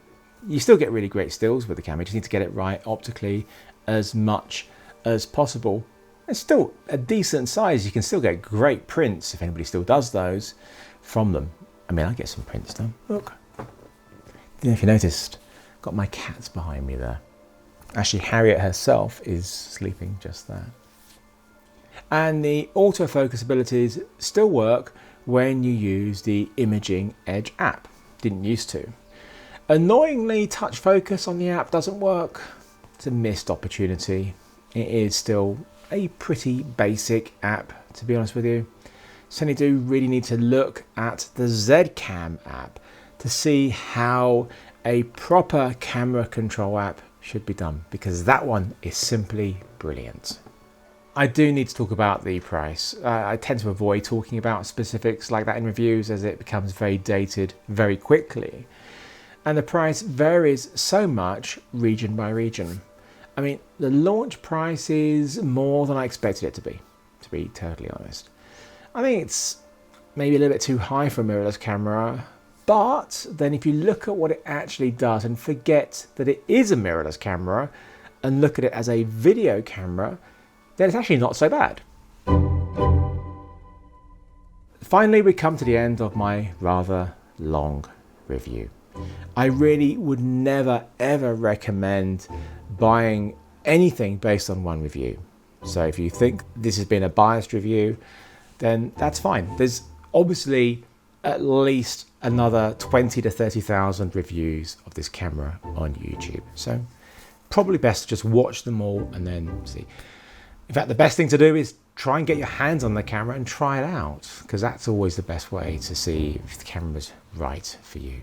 Speaker 1: You still get really great stills with the camera, you just need to get it right optically as much as possible. It's still a decent size, you can still get great prints, if anybody still does those, from them. I mean, I get some prints done. Look. I don't know if you noticed, got my cats behind me there. Actually, Harriet herself is sleeping just there. And the autofocus abilities still work when you use the Imaging Edge app. Didn't used to. Annoyingly, touch focus on the app doesn't work. It's a missed opportunity. It is still a pretty basic app, to be honest with you. Sony do really need to look at the Zcam app to see how a proper camera control app should be done, because that one is simply brilliant. I do need to talk about the price. I tend to avoid talking about specifics like that in reviews, as it becomes very dated very quickly. And the price varies so much region by region. I mean, the launch price is more than I expected it to be totally honest. I think it's maybe a little bit too high for a mirrorless camera, but then if you look at what it actually does and forget that it is a mirrorless camera and look at it as a video camera, then it's actually not so bad. Finally, we come to the end of my rather long review. I really would never ever recommend buying anything based on one review. So if you think this has been a biased review, then that's fine. There's obviously at least another 20 to 30,000 reviews of this camera on YouTube. So probably best to just watch them all and then see. In fact, the best thing to do is try and get your hands on the camera and try it out, because that's always the best way to see if the camera's right for you.